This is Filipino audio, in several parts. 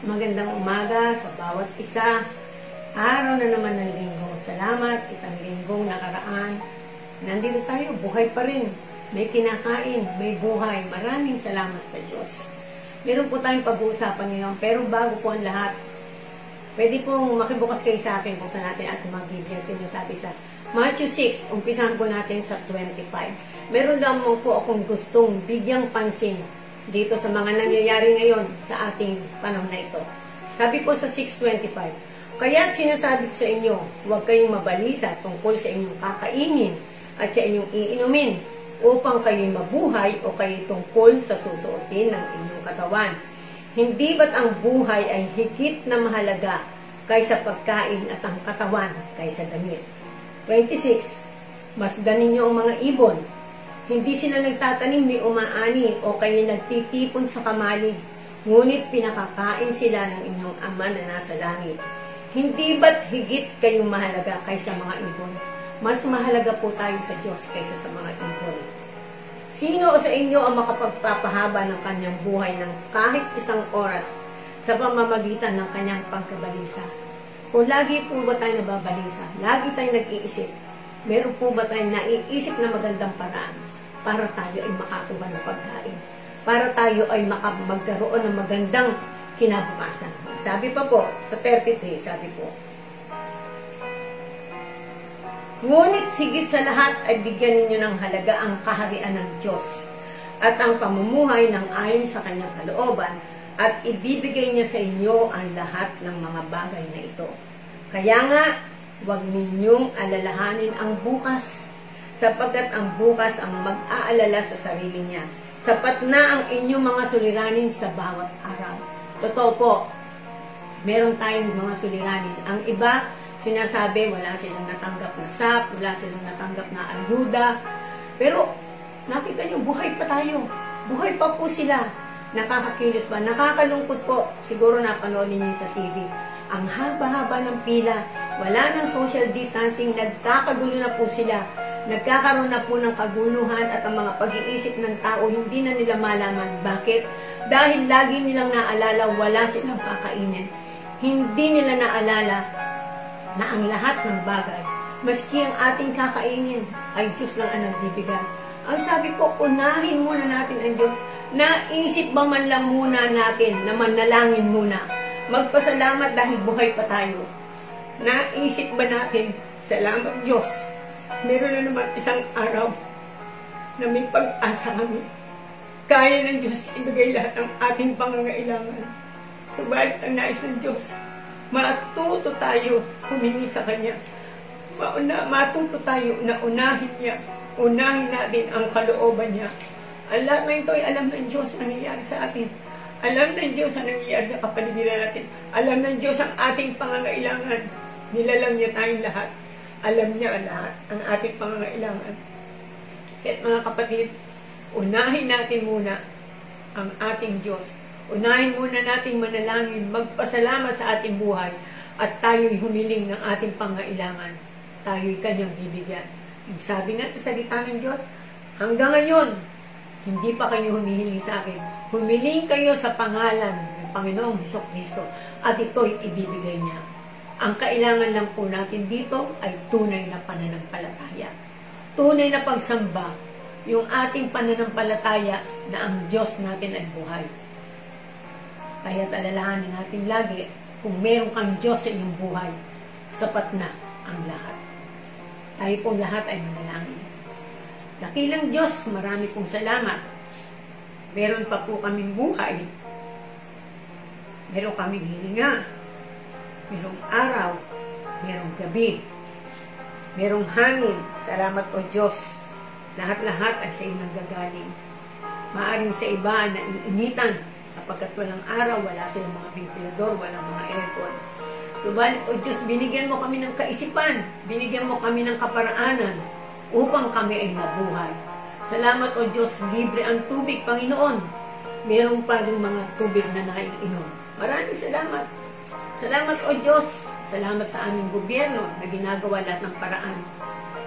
Magandang umaga sa bawat isa. Araw na naman ng linggo. Salamat, isang linggong nakaraan. Nandito tayo, buhay pa rin. May kinakain, may buhay. Maraming salamat sa Diyos. Meron po tayong pag-uusapan ngayon, pero bago po ang lahat, pwede pong makibukas kayo sa akin kung saan natin ating mag-bibigyan sinasabi sa Matthew 6, umpisahan po natin sa 25. Meron lamang po akong gustong bigyang pansin dito sa mga nangyayari ngayon sa ating panahon na ito. Sabi po sa 6:25, kaya't sinasabi ko sa inyo, huwag kayong mabalisa tungkol sa inyong kakainin at sa inyong iinumin upang kayo'y mabuhay o kayo'y tungkol sa susuotin ng inyong katawan. Hindi ba't ang buhay ay higit na mahalaga kaysa pagkain at ang katawan kaysa damit? 26, masdan ninyo ang mga ibon. Hindi sila nagtatanim ni umaani o kayo nagtitipon sa kamalig, ngunit pinakakain sila ng inyong Ama na nasa langit. Hindi ba't higit kayong mahalaga kaysa mga ibon? Mas mahalaga po tayo sa Diyos kaysa sa mga ibon. Sino sa inyo ang makapagpapahaba ng kanyang buhay ng kahit isang oras sa pamamagitan ng kanyang pagkabalisa? Kung lagi po ba tayo nababalisa, lagi tayo nag-iisip, meron po ba tayong naiisip na magandang paraan para tayo ay makakuha ng pagkain, para tayo ay magkaroon ng magandang kinabukasan? Sabi pa po, sa 33, sabi po, ngunit higit sa lahat ay bigyan ninyo ng halaga ang kaharian ng Diyos at ang pamumuhay ng ayon sa kanyang kalooban, at ibibigay niya sa inyo ang lahat ng mga bagay na ito. Kaya nga, huwag ninyong alalahanin ang bukas, sapagkat ang bukas ang mag-aalala sa sarili niya. Sapat na ang inyong mga suliranin sa bawat araw. Totoo po, meron tayong mga suliranin. Ang iba, sinasabi, wala silang natanggap na SAP, wala silang natanggap na ayuda. Pero, nakita nyo, buhay pa tayo. Buhay pa po sila. Nakakakilos ba? Nakakalungkot po. Siguro napanood niyo sa TV. Ang haba-haba ng pila. Wala ng social distancing. Nagkakagulo na po sila. Nagkakaroon na po ng kaguluhan at ang mga pag-iisip ng tao hindi na nila malaman. Bakit? Dahil lagi nilang naalala wala silang kakainin. Hindi nila naalala na ang lahat ng bagay, maski ang ating kakainin, ay Diyos lang ang nagbibigay. Ang sabi po, unahin muna natin ang Diyos. Naisip ba man lang muna natin na manalangin muna? Magpasalamat dahil buhay pa tayo. Naisip ba natin, salamat Diyos, meron na naman isang araw na may pag-asa kami. Kaya ng Diyos ibigay lahat ng ating pangangailangan. Subalit ang nais ng Diyos, matuto tayo humingi sa Kanya. Matuto tayo na unahin niya. Unahin natin ang kalooban niya. Ang lahat na ito ay alam ng Diyos ang nangyayari sa atin. Alam ng Diyos ang nangyayari sa kapaligiran natin. Alam ng Diyos ang ating pangangailangan. Nilalang niya tayong lahat. Alam niya lahat ang ating pangangailangan. Kaya't mga kapatid, unahin natin muna ang ating Diyos. Unahin muna nating manalangin, magpasalamat sa ating buhay, at tayo'y humiling ng ating pangangailangan. Tayo'y Kanyang bibigyan. Sabi nga sa salita ng Diyos, hanggang ngayon, hindi pa kayo humihiling sa akin. Humiling kayo sa pangalan ng Panginoong Hesukristo at ito'y ibibigay niya. Ang kailangan lang po natin dito ay tunay na pananampalataya. Tunay na pagsamba, yung ating pananampalataya na ang Diyos natin ay buhay. Kaya't alalahanin natin lagi, kung meron kang Diyos sa iyong buhay, sapat na ang lahat. Tayo pong lahat ay manalangin. Dakilang Diyos, marami pong salamat. Meron pa po kaming buhay. Meron kaming hilinga. Merong araw. Merong gabi. Merong hangin. Salamat o Diyos. Lahat-lahat ay sa iyo nanggagaling. Maaring sa iba na iinitan sapagkat walang araw, wala silang mga ventilador, walang mga aircon. Subalit o Diyos, binigyan mo kami ng kaisipan. Binigyan mo kami ng kaparaanan upang kami ay mabuhay. Salamat o Diyos, libre ang tubig, Panginoon. Meron pa rin mga tubig na naiinom. Maraming salamat. Salamat o Diyos. Salamat sa aming gobyerno na ginagawa lahat ng paraan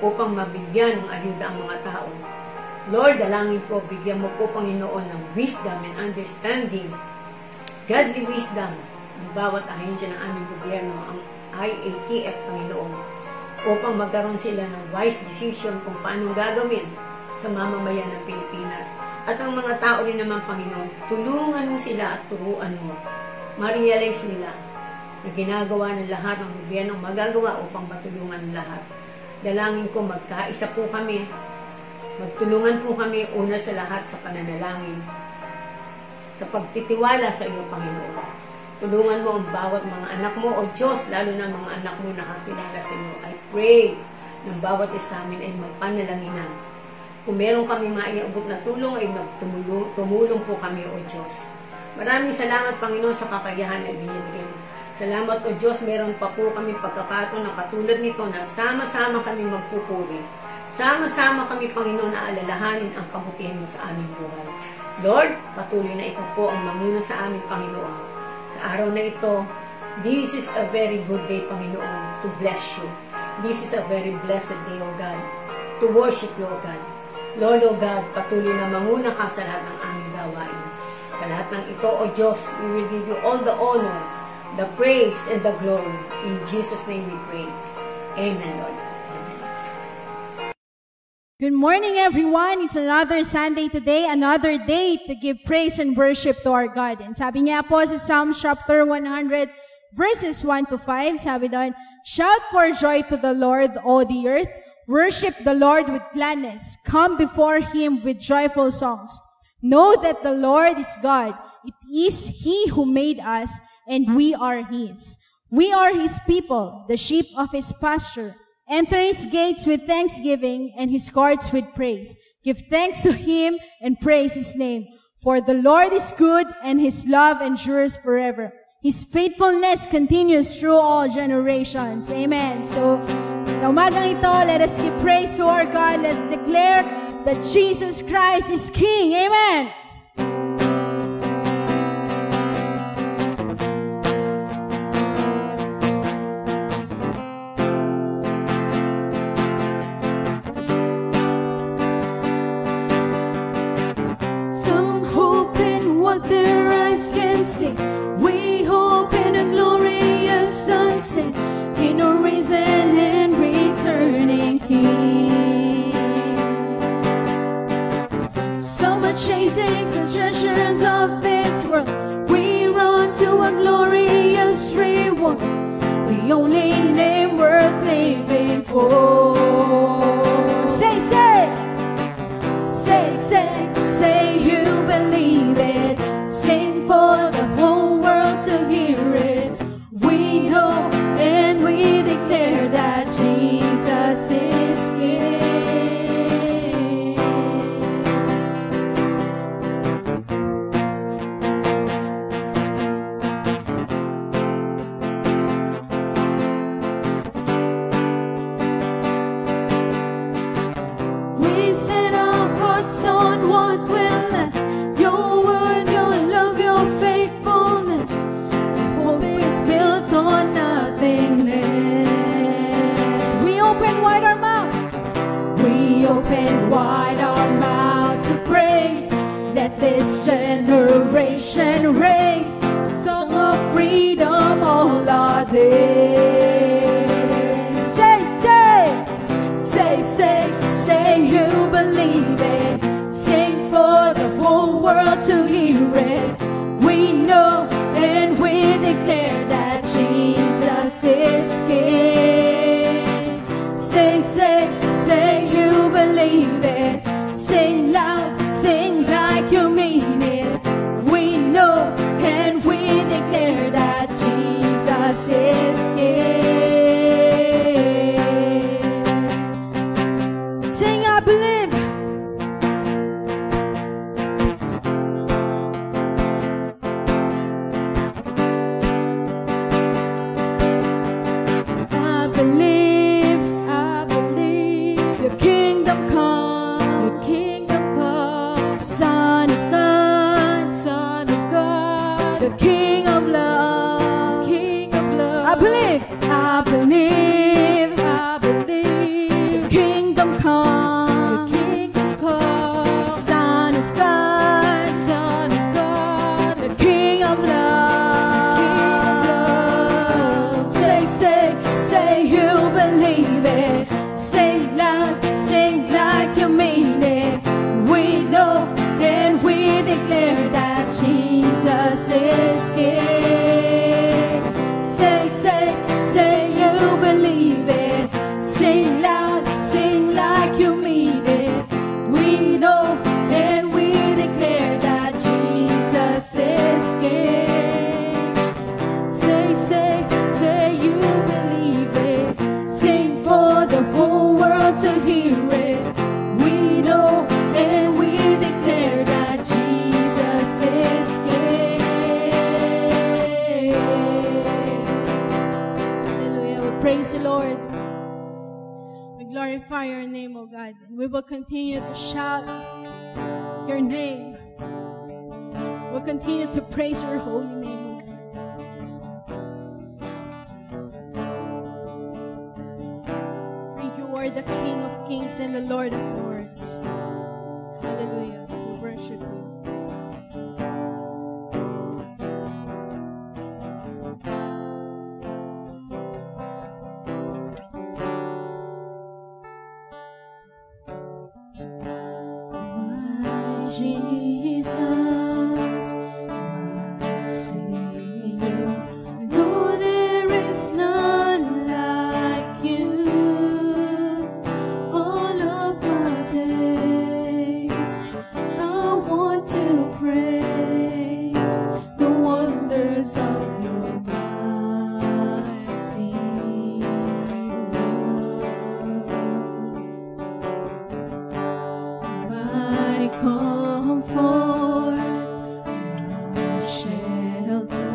upang mabigyan ng ayuda ang mga tao. Lord, dalangin ko, bigyan mo po, Panginoon, ng wisdom and understanding, godly wisdom, ng bawat ahensya ng aming gobyerno, ang IATF, Panginoon, upang magkaroon sila ng wise decision kung paano gagawin sa mamamayan ng Pilipinas. At ang mga tao rin naman, Panginoon, tulungan mo sila at turuan mo. Ma-realize nila na ginagawa ng lahat ng gobyerno magagawa upang matulungan lahat. Dalangin ko, magkaisa po kami. Magtulungan po kami una sa lahat sa pananalangin, sa pagtitiwala sa iyo, Panginoon. Tulungan mo ang bawat mga anak mo, O Diyos, lalo na mga anak mo nakakilala sa iyo. I pray ng bawat isa amin ay magpanalanginan. Kung meron kami maiabot na tulong, ay tumulong po kami, O Diyos. Maraming salamat, Panginoon, sa kakayahan na binibigay mo. Salamat, O Diyos, meron pa po kami pagkakataon na katulad nito na sama-sama kami magpupuri. Sama-sama kami, Panginoon, na alalahanin ang kabutihan mo sa aming buhay. Lord, patuloy na ikaw po ang manguna sa aming, Panginoon. Sa araw na ito, this is a very good day, Panginoon, to bless you. This is a very blessed day, O God, to worship you, O God. Lord, O God, patuloy na manguna ka sa lahat ng aming gawain. Sa lahat ng ito, O Diyos, we will give you all the honor, the praise, and the glory. In Jesus' name we pray. Amen, Lord. Good morning, everyone. It's another Sunday today, another day to give praise and worship to our God. And sabi niya po sa Psalm chapter 100, verses 1 to 5, sabi doon, shout for joy to the Lord, O the earth. Worship the Lord with gladness. Come before Him with joyful songs. Know that the Lord is God. It is He who made us, and we are His. We are His people, the sheep of His pasture. Enter His gates with thanksgiving and His courts with praise. Give thanks to Him and praise His name. For the Lord is good and His love endures forever. His faithfulness continues through all generations. Amen. So, sa umagang ito, let us give praise to our God. Let's declare that Jesus Christ is King. Amen. Their eyes can see. We hope in a glorious sunset, in a risen and returning King. Some are chasing the treasures of this world. We run to a glorious reward, the only name worth living for. Say you believe it. Sing for the whole world to hear it. We know and we declare that Jesus is King. We set our hearts on what will last. Your word, your love, your faithfulness. Hope is built on nothing less. We open wide our mouth. We open wide our mouths to praise. Let this generation raise a song of freedom all our days. Say you believe it. Sing for the whole world to hear it. We know and we declare that Jesus is King. Say you believe it. Sing loud, sing like you mean it. We know and we declare that Jesus is King. to hear it. We know and we declare that Jesus is King. Hallelujah. We praise you, Lord. We glorify your name, O God. And we will continue to shout your name. We'll continue to praise your holy name, O God. For you are the King of kings and the Lord of lords. Hallelujah. We worship you. My Jesus, my Savior, no, there is none like you. All of my days, I want to praise the wonders of your mighty love. My comfort, my shelter,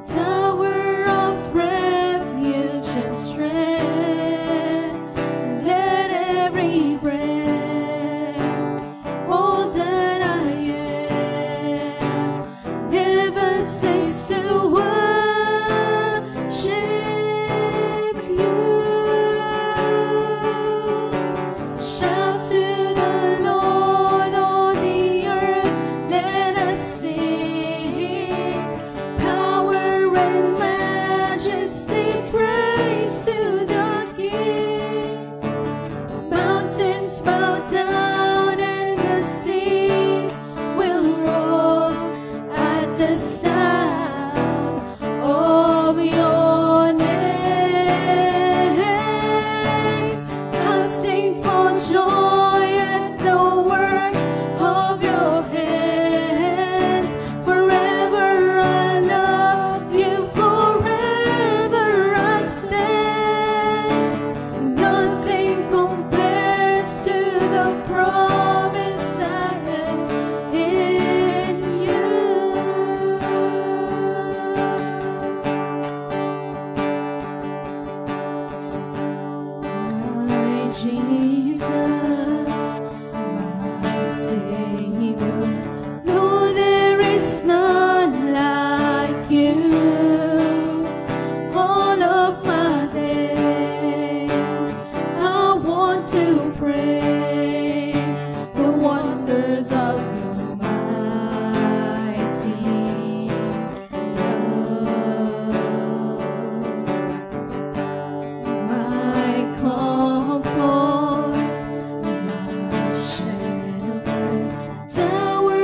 tower of refuge and strength. Let every breath, all that I am, never cease to worship you. Shout to the Lord, all the earth, let us sing. Power and majesty, praise to the King. Mountains bow down and the seas will roar at the sound of your name. I'll sing for joy at the works of your hands. Forever I love you, forever I stand. Nothing compares to the promise I have in you. My Jesus, my Savior, no, there is none like you. All of my days, I want to praise the wonders of your mighty love. My comfort, my shelter, tower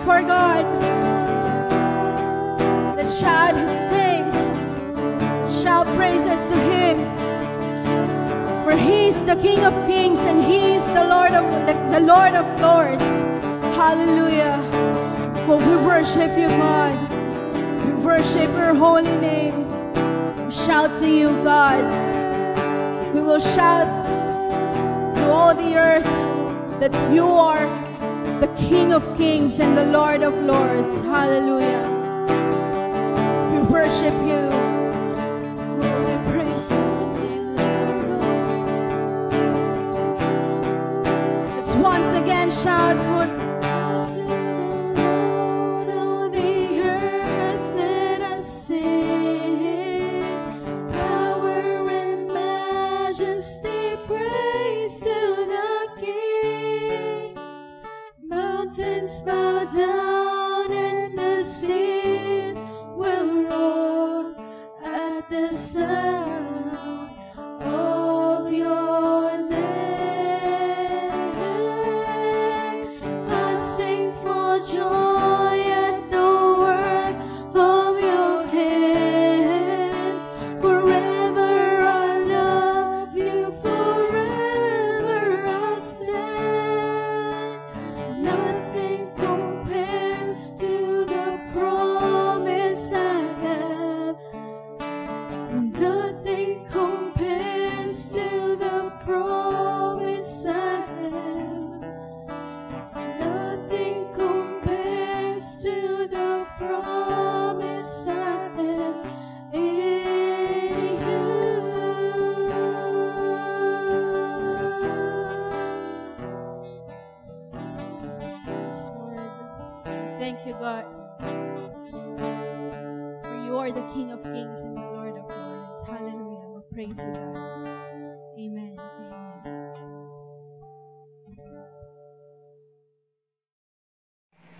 our God. Let's shout His name. Shout praises to Him. For He's the King of Kings and He's the Lord of Lords. Hallelujah. Oh, we worship You, God. We worship Your holy name. We shout to You, God. We will shout to all the earth that You are the King of Kings and the Lord of Lords. Hallelujah. We worship You. We praise You. Let's once again shout for bow down and the seas will roar at the sound of Your name. I sing for joy at the work of Your hands. Forever I love You, forever I stand. Nothing compares to the promise I have. Nothing compares to the promise I have. Nothing compares to the promise I have in You. Yes, Lord. Thank You, God. For You are the King of Kings and the Lord of Lords. Hallelujah. We praise You, God. Amen.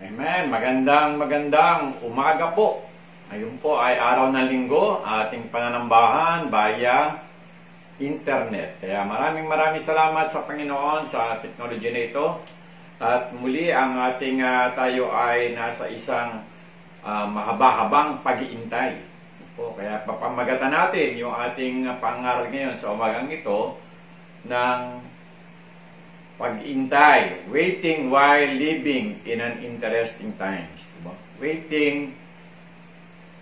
Amen. Amen. Magandang umaga po. Ngayon po ay araw ng linggo, ating pananambahan via internet. Kaya maraming salamat sa Panginoon sa technology na ito. At muli ang ating tayo ay nasa isang mahaba-habang pag-iintay. Kaya papamagatan natin yung ating pangaral ngayon sa umagang ito ng pag-intay. Waiting while living in an interesting times. Diba? Waiting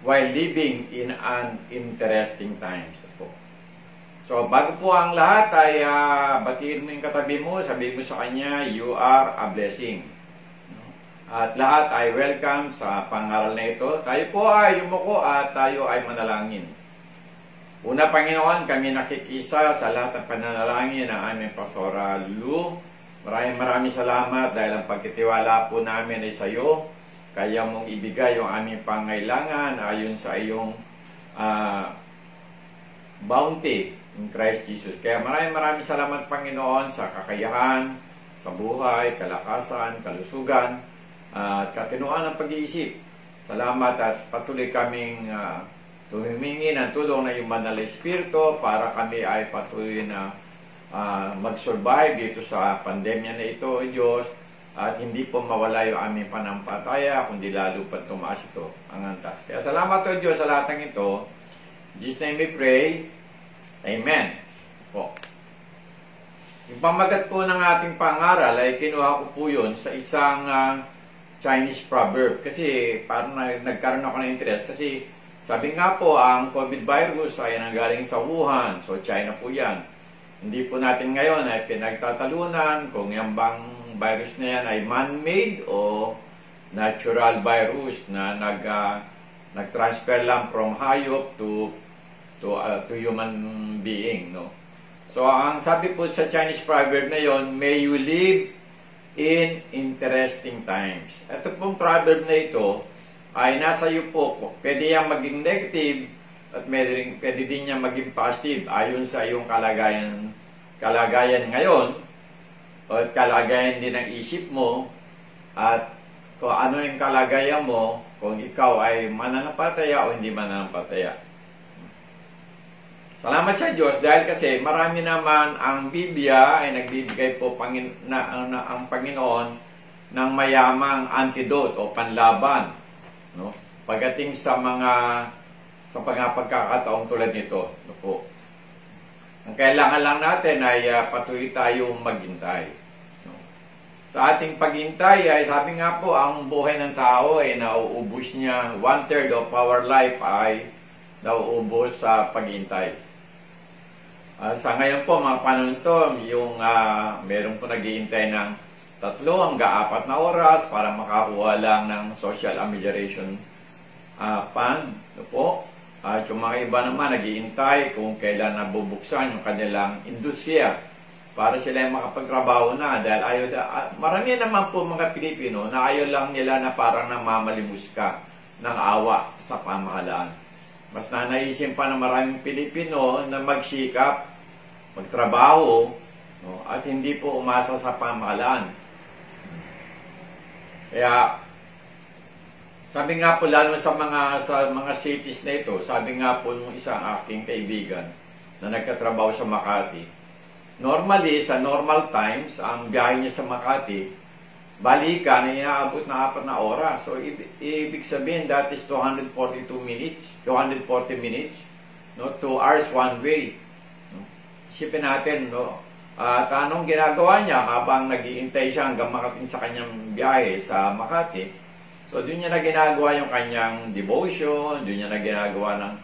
while living in an interesting times. So, bago po ang lahat ay batiin mo yung katabi mo, sabihin mo sa kanya, you are a blessing. At lahat ay welcome sa pangaral na ito. Tayo po ay yumuko at tayo ay manalangin. Una, Panginoon, kami nakikisa sa lahat ng pananalangin ng aming Pastora Lulu. Maraming salamat dahil ang pagkitiwala po namin ay sa iyo. Kaya mong ibigay yung aming pangailangan ayon sa iyong bounty in Christ Jesus. Kaya maraming salamat, Panginoon, sa kakayahan, sa buhay, kalakasan, kalusugan, at katinuan ng pag-iisip. Salamat at patuloy kaming humingi ng tulong na yung Banal na Espiritu para kami ay patuloy na mag-survive dito sa pandemya na ito, Diyos, at hindi po mawala yung aming panampalataya, kundi lalo pa tumaas ito ang antas. Kaya salamat o Diyos sa lahat ng ito. In Jesus' name we pray. Amen. Po. Yung pamagat po ng ating pangaral ay kinuha ko po yun sa isang Chinese proverb. Kasi parang nagkaroon ako ng interest. Kasi sabi nga po, ang COVID virus ay nanggaling sa Wuhan. So China po yan. Hindi po natin ngayon ay pinagtatalunan kung yung bang virus na yan ay man-made o natural virus na nag-transfer lang from hayop to human being, no? So, ang sabi po sa Chinese proverb na yon, may you live in interesting times. Ito pong proverb na ito ay nasa iyo po. Pwede yang maging negative at pwede din yang maging positive ayon sa iyong kalagayan ngayon at kalagayan din ng isip mo at kung ano yung kalagayan mo kung ikaw ay mananampalataya o hindi mananampalataya. Salamat sa Diyos dahil kasi marami naman ang Biblia ay nagbibigay po ang Panginoon ng mayamang antidote o panlaban, no? Pagdating sa mga pagkakataong tulad nito, no po. Ang kailangan lang natin ay patuloy tayong maghintay. No? Sa ating paghintay ay sabi nga po, ang buhay ng tao ay nauubos niya, 1/3 of our life ay nauubos sa paghintay. Sa ngayon po, mga panahon to, yung meron po naghihintay ng 3 hanggang 4 na oras para makakuha lang ng social amelioration fund. No po? At yung mga iba naman naghihintay kung kailan nabubuksan yung kanilang industriya para sila makapagtrabaho na. Dahil marami naman po mga Pilipino na ayaw lang nila na parang namamalimos ka ng awa sa pamahalaan. Mas nanaisin pa ng maraming Pilipino na magsikap, magtrabaho, no, at hindi po umasa sa pamahalaan. Kaya sabi nga po, lalo sa mga cities na ito, sabi nga po nung isang aking kaibigan na nagkatrabaho sa Makati, normally, sa normal times, ang biyahe niya sa Makati, balikan ay inaabot na 4 na oras. So, ibig sabihin, that is 240 minutes, no, 2 hours one way. No? Isipin natin, no? At anong ginagawa niya habang nag-iintay siya hanggang makating sa kanyang biyahe sa Makati? So, doon niya na ginagawa yung kanyang devotion, doon niya na ginagawa ng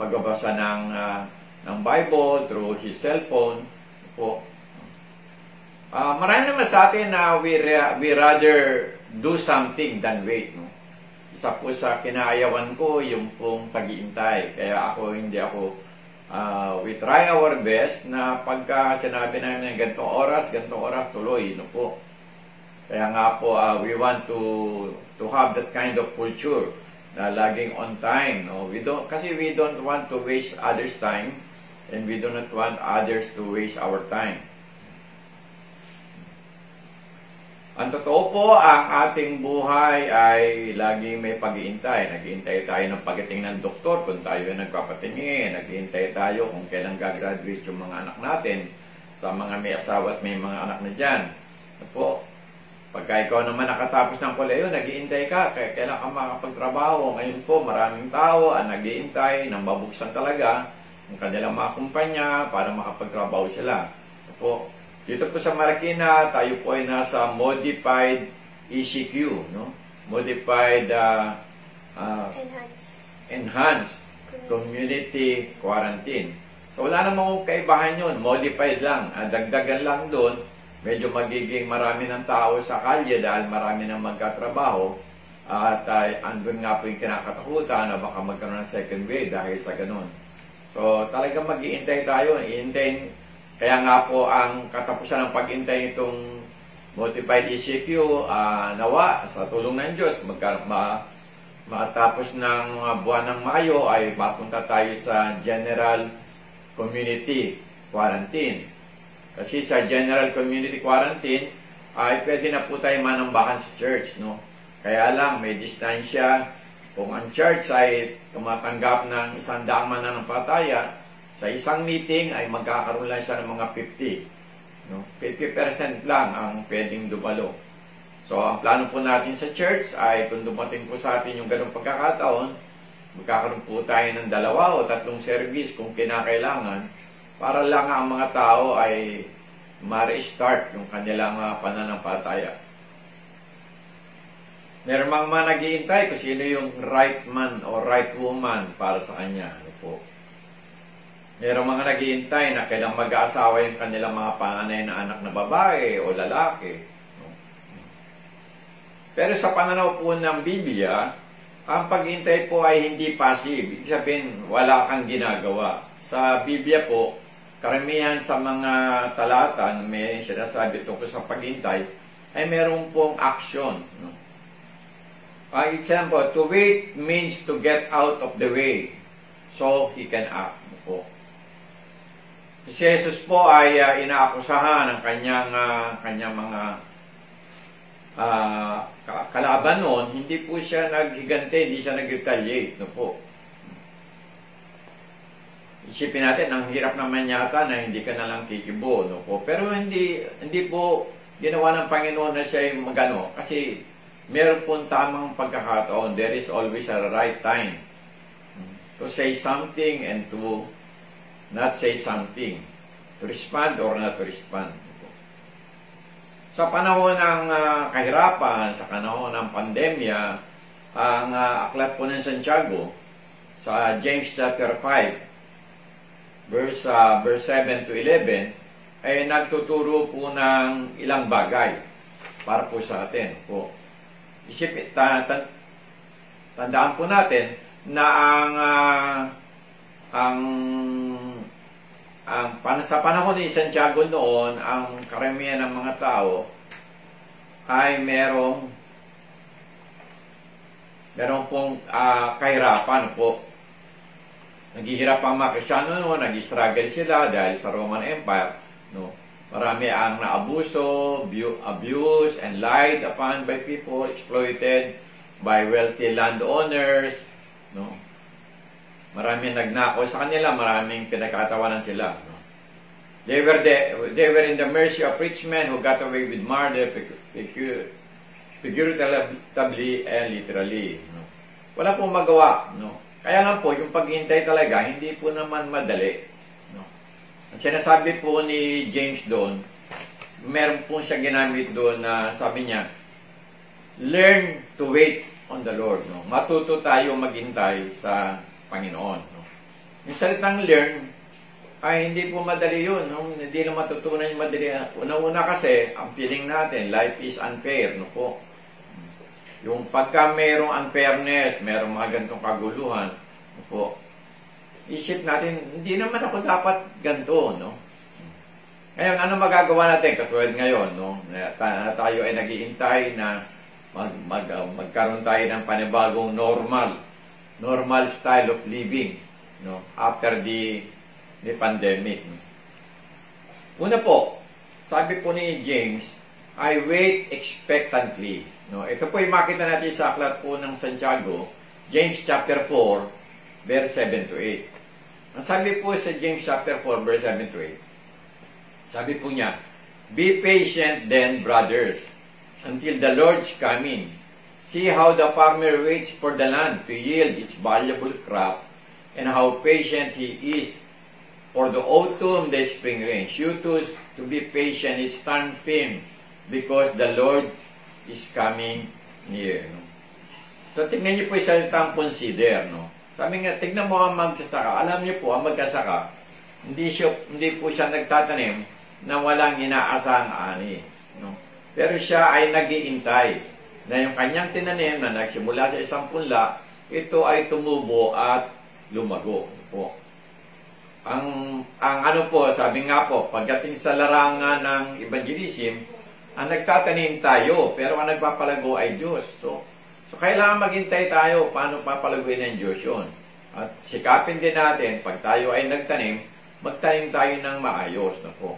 pagbabasa ng Bible through his cellphone. Po. Marami naman sa atin na we rather do something than wait. No? Isa po sa kinaayawan ko yung pong pag-iintay. Kaya hindi ako, we try our best na pagka sinabi namin ganitong oras, tuloy. No po. Kaya nga po, we want to have that kind of culture na laging on time. No? Kasi we don't want to waste others' time and we do not want others to waste our time. Ang totoo po, ang ating buhay ay laging may pag-iintay. Nag-iintay tayo ng pagdating ng doktor kung tayo ay nagpapatingin. Nag-iintay tayo kung kailan gagraduate yung mga anak natin sa mga may asawa at may mga anak na dyan. Po, pagka ikaw naman nakatapos ng koleyo, nag-iintay ka, kailan ka makapagtrabaho. Ngayon po, maraming tao ang nag-iintay nang mabuksan talaga ang kanilang mga kumpanya para makapagtrabaho sila. Po, dito po sa Marikina, tayo po ay nasa modified ECQ, no? Modified Enhanced Community Quarantine. So, wala namang kaibahan yun. Modified lang. Dagdagan lang doon. Medyo magiging marami ng tao sa kalye dahil marami nang magkatrabaho at andun nga po yung kinakatakutan na baka magkaroon ng second wave dahil sa ganun. So talagang mag-iintay tayo, kaya nga po ang katapusan ng pag-intay itong Modified ECQ, nawa sa tulong ng Diyos, matapos ng buwan ng Mayo ay mapunta tayo sa General Community Quarantine. Kasi sa General Community Quarantine, ay pwede na po tayo manambahan sa church, no? Kaya lang, may distansya. Kung ang church ay tumatanggap ng 100 mananampalataya, sa isang meeting ay magkakaroon lang siya ng mga 50. No? 50% lang ang pwedeng dumalo. So, ang plano po natin sa church ay kung dumating po sa atin yung ganong pagkakataon, magkakaroon po tayo ng 2 o 3 service kung kinakailangan, para lang ang mga tao ay ma-restart yung kanilang pananampalataya. Meron mga nag-iintay kung sino yung right man o right woman para sa kanya. Ano po? Meron mga nag-iintay na kailang mag-aasawa yung kanilang mga panganay na anak na babae o lalaki. Pero sa pananaw po ng Biblia, ang pag-iintay po ay hindi passive. Ibig sabihin, wala kang ginagawa. Sa Biblia po, karamihan sa mga talata na may sinasabi tungkol sa paghintay ay meron pong action. No? Example, to wait means to get out of the way so he can act. Po. Si Jesus po ay inaakusahan ng kanyang mga kalaban noon. Hindi po siya naghigante, hindi siya nag-retaliate. No po. Isipin natin, ang hirap naman yata na hindi ka na lang kikibo, no po. Pero hindi po ginawa ng Panginoon na siya yung magano. Kasi meron pong tamang pagkakataon. There is always a right time to say something and to not say something. To respond or not to respond. Sa panahon ng kahirapan, sa panahon ng pandemya, ang aklat po ng Santiago sa James chapter 5, verse 7 to 11, ay nagtuturo po ng ilang bagay para po sa atin. Po. Tandaan po natin na sa panahon ni Santiago noon, ang karamihan ng mga tao ay merong pong kahirapan po. Naghihirap ang mga Kristyano noon, nag-struggle sila dahil sa Roman Empire. No? Marami ang naabuso, abused, and lied upon by people, exploited by wealthy landowners. No? Maraming nagnakaw sa kanila, maraming pinagkatawanan sila. No? They were in the mercy of rich men who got away with murder, figuratively and literally. No? Wala pong magawa. No? Kaya lang po, yung paghihintay talaga, hindi po naman madali. No? Ang sinasabi po ni James doon, meron po siya ginamit doon na sabi niya, learn to wait on the Lord. No? Matuto tayo maghintay sa Panginoon. No? Yung salitang learn, ay hindi po madali yun. No? Hindi na matutunan yung madali. Una-una kasi, ang feeling natin, life is unfair. No po? Yung pagka mayroong unfairness, mayroong mga ganitong kaguluhan, no po? Isip natin, hindi naman ako dapat ganito. No? Ngayon, ano magagawa natin? Katulad ngayon, no? Tayo ay nag-iintay na magkaroon tayo ng panibagong normal style of living, no? After the pandemic. Una po, sabi po ni James, I wait expectantly. No? Ito po yung makita natin sa aklat po ng Santiago, James chapter 4, verse 7 to 8. Ang sabi po sa James chapter 4, verse 7 to 8, sabi po niya, be patient then, brothers, until the Lord's coming. See how the farmer waits for the land to yield its valuable crop, and how patient he is for the autumn, the spring rains. You too, to be patient, it's time firm, because the Lord is coming near. No? So, tingnan niyo po yung salitang consider. No? Sabi nga, tingnan mo ang magsasaka. Alam niyo po, ang magkasaka, hindi po siya nagtatanim na walang inaasang ani. No? Pero siya ay nag-iintay na yung kanyang tinanim na nagsimula sa isang punla, ito ay tumubo at lumago. Po. Ang ano po, sabi nga po, pagdating sa larangan ng evangelism, ang nagtatanim tayo, pero ang nagpapalago ay Diyos. So kailangan maghintay tayo paano papalaguin ng Diyos yun. At sikapin din natin, pag tayo ay nagtanim, magtanim tayo ng maayos na po.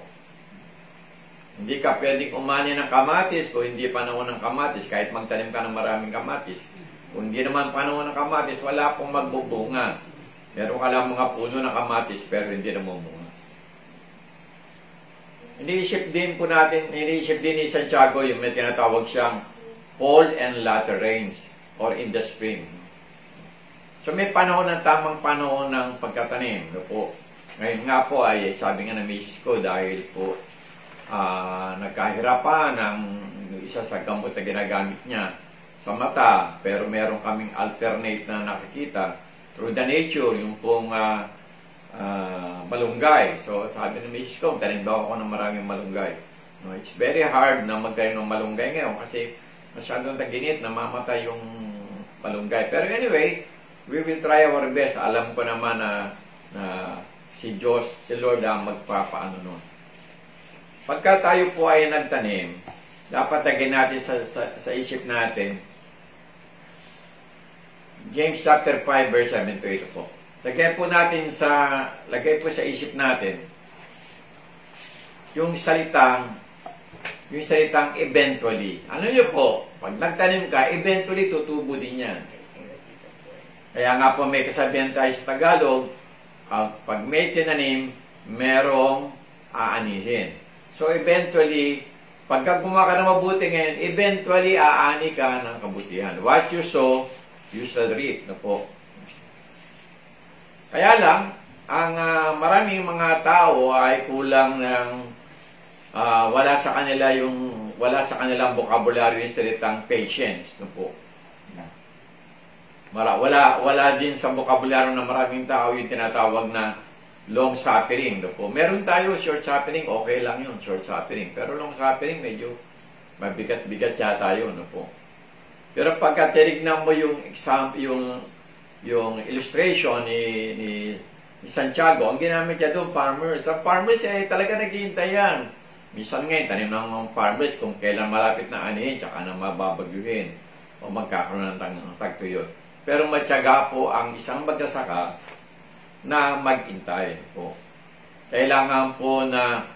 Hindi ka pwedeng umani ng kamatis kung hindi panahon ng kamatis, kahit magtanim ka ng maraming kamatis. Kung hindi naman panahon ng kamatis, wala pong magbubunga. Meron ka lang mga puno ng kamatis, pero hindi namumunga. Iniisip din ni Santiago yung may tinatawag siyang fall and latter rains or in the spring. So may panahon ng tamang panahon ng pagkatanim. No po. Ngayon nga po ay sabi nga ng misis ko dahil po nagkahirapan ng isa sa gamot na ginagamit niya sa mata, pero meron kaming alternate na nakikita through the nature, yung pong malunggay. So, sabi ng misis ko, tanim daw ako ng maraming malunggay. No, it's very hard na magtanim ng malunggay ngayon kasi masyadong taginit, namamatay yung malunggay. Pero anyway, we will try our best. Alam ko naman na si Lord ang magpapaano nun. Pagka tayo po ay nagtanim, dapat tagin natin sa isip natin, James chapter 5 verse 7 to 8 po. Lagay po sa isip natin yung salitang eventually. Ano nyo po? Pag nagtanim ka, eventually tutubo din yan. Kaya nga po may kasabihan tayo sa Tagalog, pag may tinanim, merong aanihin. So eventually, pagka gumawa ka ng mabuti ngayon, eventually aani ka ng kabutihan. What you sow, you shall reap. Na po. Kaya lang, ang maraming mga tao ay kulang ng wala sa kanilang vocabulary yung salitang patience. No po. Wala din sa vocabulary ng maraming tao yung tinatawag na long suffering. No po. Meron tayo short suffering, okay lang yun, short suffering. Pero long suffering, medyo mabigat-bigat yata yun. No po. Pero pagka tinignan mo yung example, yung illustration ni Santiago, ang ginamit niya doon, farmers. Ang farmers ay talaga naghihintay yan. Minsan ngayon, tanim ng farmers kung kailan malapit na anihin, tsaka na mababagyuhin o magkakaroon ng tagtuyot. Pero matyaga po ang isang magsasaka na maghintay po. Kailangan po na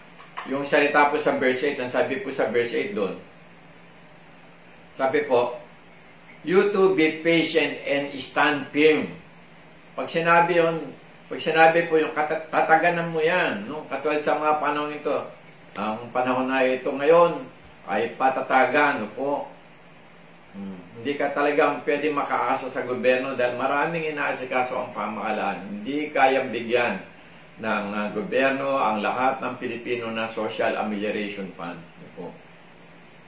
yung salita po sa verse 8, ang sabi po sa verse 8 doon, sabi po, you to be patient and stand firm. Pag sinabi po yung tataganan mo yan, no? Katulad sa mga panahon ito, ang panahon na ito ngayon ay patatagan, no po. Hindi ka talagang pwede makaasa sa gobyerno dahil maraming inaasikaso ang pamahalaan. Hindi kayang bigyan ng gobyerno ang lahat ng Pilipino na Social Amelioration Fund. Po.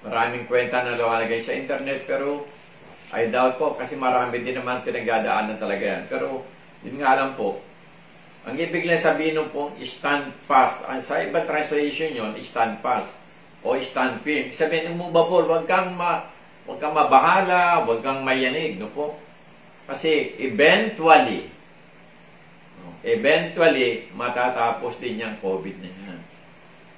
Maraming kwenta na lumalagay sa internet pero I doubt po kasi marami din naman pinagdadaanan talaga yan. Pero yun nga lang po, ang ibig lang sabihin nung pong stand fast. Sa ibang translation yun, stand fast o stand firm. Sabihin mo babol, huwag kang mabahala, huwag kang mayanig, no po? Kasi eventually, matatapos din yung COVID na yan.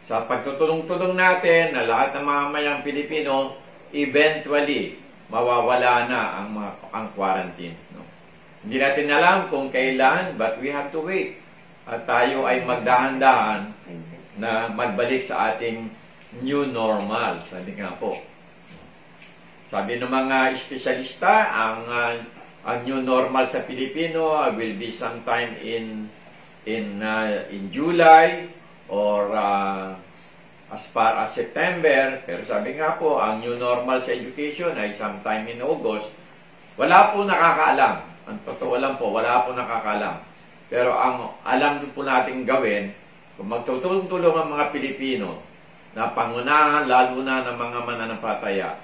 Sa pagtutulong-tulong natin na lahat ng mamamayang Pilipino, eventually, mawawala na ang quarantine. No? Hindi natin alam kung kailan, but we have to wait. At tayo ay magdahan-dahan na magbalik sa ating new normal. Sabi nga po. Sabi ng mga espesyalista, ang new normal sa Pilipino will be sometime in July or as far as September. Pero sabi nga po, ang new normal sa education ay sometime in August. Wala po nakakaalam. Ang totoo lang po, wala po nakakaalam. Pero ang alam po natin gawin, kung magtutulong-tulong ang mga Pilipino na pangunahan, lalo na ng mga mananampataya,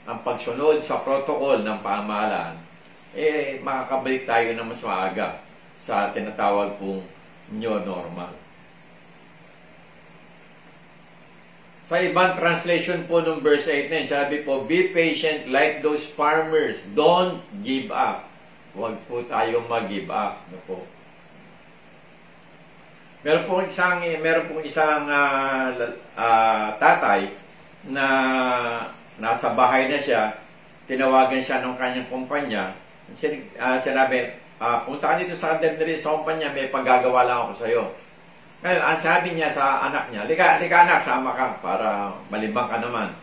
ang pagsunod sa protocol ng pamahalaan, makakabalik tayo na mas maaga sa tinatawag pong new normal. Sa ibang translation po ng verse 8 na yun, sabi po, be patient like those farmers. Don't give up. Huwag po tayong mag-give up. No po. Meron pong isang tatay na nasa bahay na siya, tinawagan siya ng kanyang kumpanya, sinabi, punta ka dito sa kumpanya, may paggagawa lang ako sa iyo. Ngayon, ang sabi niya sa anak niya, lika anak, sama ka para malibang ka naman.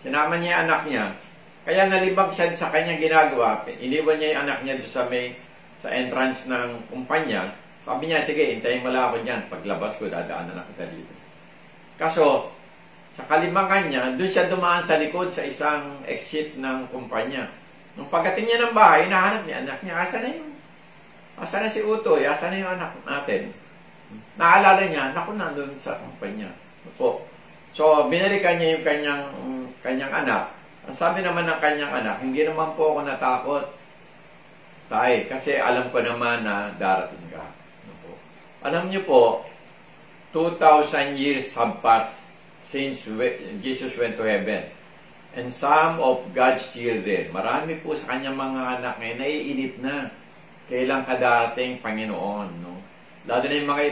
Sinama niya ang anak niya, kaya nalibang siya sa kanyang ginagawa, iniwan niya yung anak niya doon sa entrance ng kumpanya. Sabi niya, sige, hintayin mo lang ako dyan, paglabas ko, dadaanan na kita dito. Kaso, sa kalimangan niya, doon siya dumaan sa likod sa isang exit ng kumpanya. Nung pagdating niya ng bahay, nahanap niya anak niya. Asa na si Utoy? Asa na yung anak natin? Naalala niya, naku, nandun sa kumpanya. So, binalikan niya yung kanyang anak. Ang sabi naman ng kanyang anak, hindi naman po ako natakot. Tay, kasi alam ko naman na darating ka. Alam niyo po, 2,000 years have passed since Jesus went to heaven. And some of God's children, marami po sa kanyang mga anak ngayon, naiinip na kailang kadating Panginoon. No? Lalo na yung mga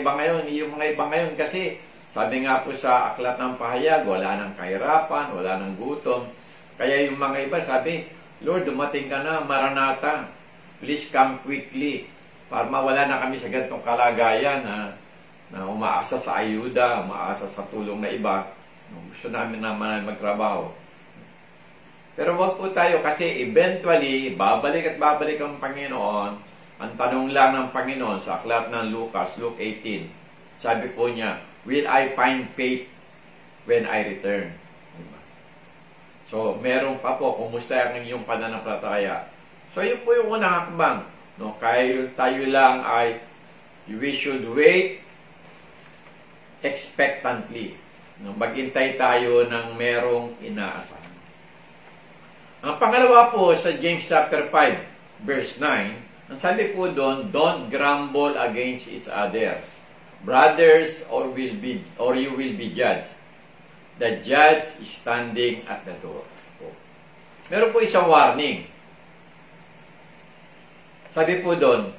iba ngayon, kasi sabi nga po sa aklat ng pahayag, wala nang kahirapan, wala nang gutom. Kaya yung mga iba sabi, Lord, dumating ka na, Maranatha, please come quickly, para mawala na kami sa ganitong kalagayan na umaasa sa ayuda, umaasa sa tulong na iba. Gusto namin naman magtrabaho. Pero wag po tayo kasi eventually, babalik at babalik ang Panginoon. Ang tanong lang ng Panginoon sa aklat ng Lucas, Luke 18, sabi po niya, will I find faith when I return? Diba? So, meron pa po, kumusta ang inyong pananampalataya? So, yun po yung unang hakbang. No? Kaya tayo lang ay, we should wait expectantly. No? Maghintay tayo ng merong inaasahan. Ang pangalawa po sa James chapter 5, verse 9, ang sabi po doon, don't grumble against each other, brothers, or you will be judged. The judge is standing at the door. Meron po isang warning. Sabi po doon,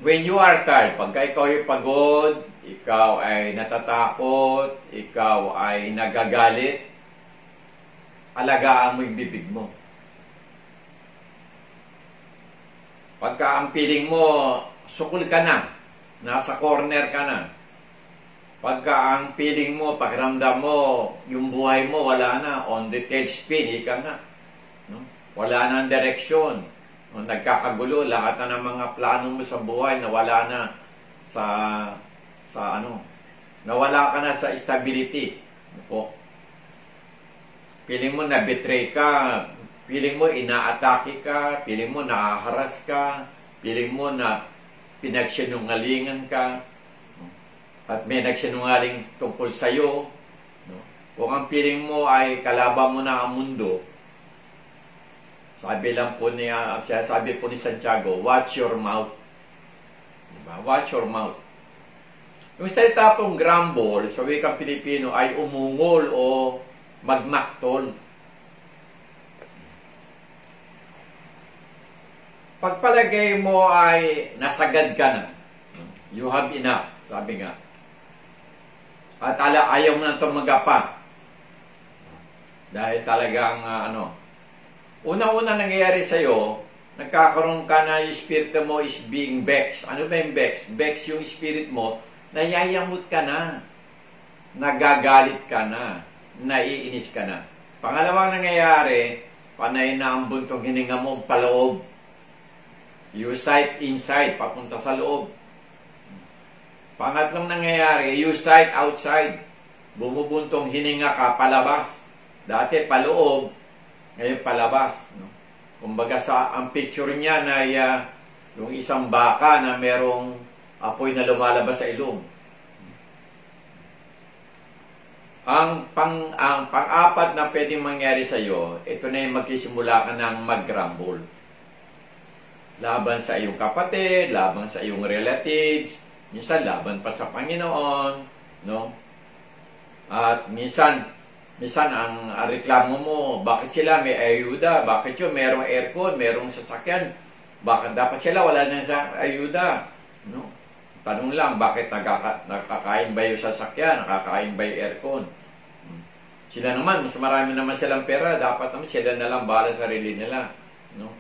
when you are tired, pagka ikaw ay pagod, ikaw ay natatakot, ikaw ay nagagalit, alagaan mo yung bibig mo. Pagka ang piling mo, sukul ka na, nasa corner ka na. Pagka ang feeling mo, pakiramdam mo, yung buhay mo, wala na, on the tailspin, ika nga. No? Wala na ang direksyon. No? Nagkakagulo, lahat na ng mga plano mo sa buhay, nawala na nawala ka na sa stability. Ano po? Feeling mo na-betray ka, feeling mo inaatake ka, feeling mo nahaharas ka, feeling mo na pinagsinungalingan ka, at may nagsinungaling tungkol sa iyo, no? Kung ang feeling mo ay kalaban mo na ang mundo, sabi po ni Santiago, watch your mouth. Diba? Watch your mouth. Yung salita pong grumble, sa wikang Pilipino, ay umungol o magmaktol. Pagpalagay mo ay nasagad ka na. You have enough, sabi nga. At ayaw mo na tumaga pa. Dahil talagang, una-una nangyayari sa'yo, nagkakaroon ka na yung spirit mo is being vexed. Ano ba yung vexed? Vexed yung spirit mo, nayayamot ka na, nagagalit ka na, naiinis ka na. Pangalawang nangyayari, panay na ang buntong hininga mo paloob. You sight inside, papunta sa loob. Pangatlong nangyayari, you sight outside. Bumubuntong hininga ka palabas. Dati paloob, ngayon palabas. No? Kumbaga ang picture niya na yung isang baka na merong apoy na lumalabas sa ilong. Ang pang-apat na pwedeng mangyari sa iyo, ito na yung magsisimula ka ng mag-grumble. Laban sa iyong kapatid, laban sa iyong relatives, minsan laban pa sa Panginoon, no? At minsan ang reklamo mo, bakit sila may ayuda? Bakit yun merong aircon, merong sasakyan? Bakit dapat sila wala na sa ayuda? No? Tanong lang, bakit nakakain ba yung sasakyan? Nakakain ba yung aircon? Sila naman, mas marami naman silang pera, dapat naman sila na lang bahala sa sarili nila. No?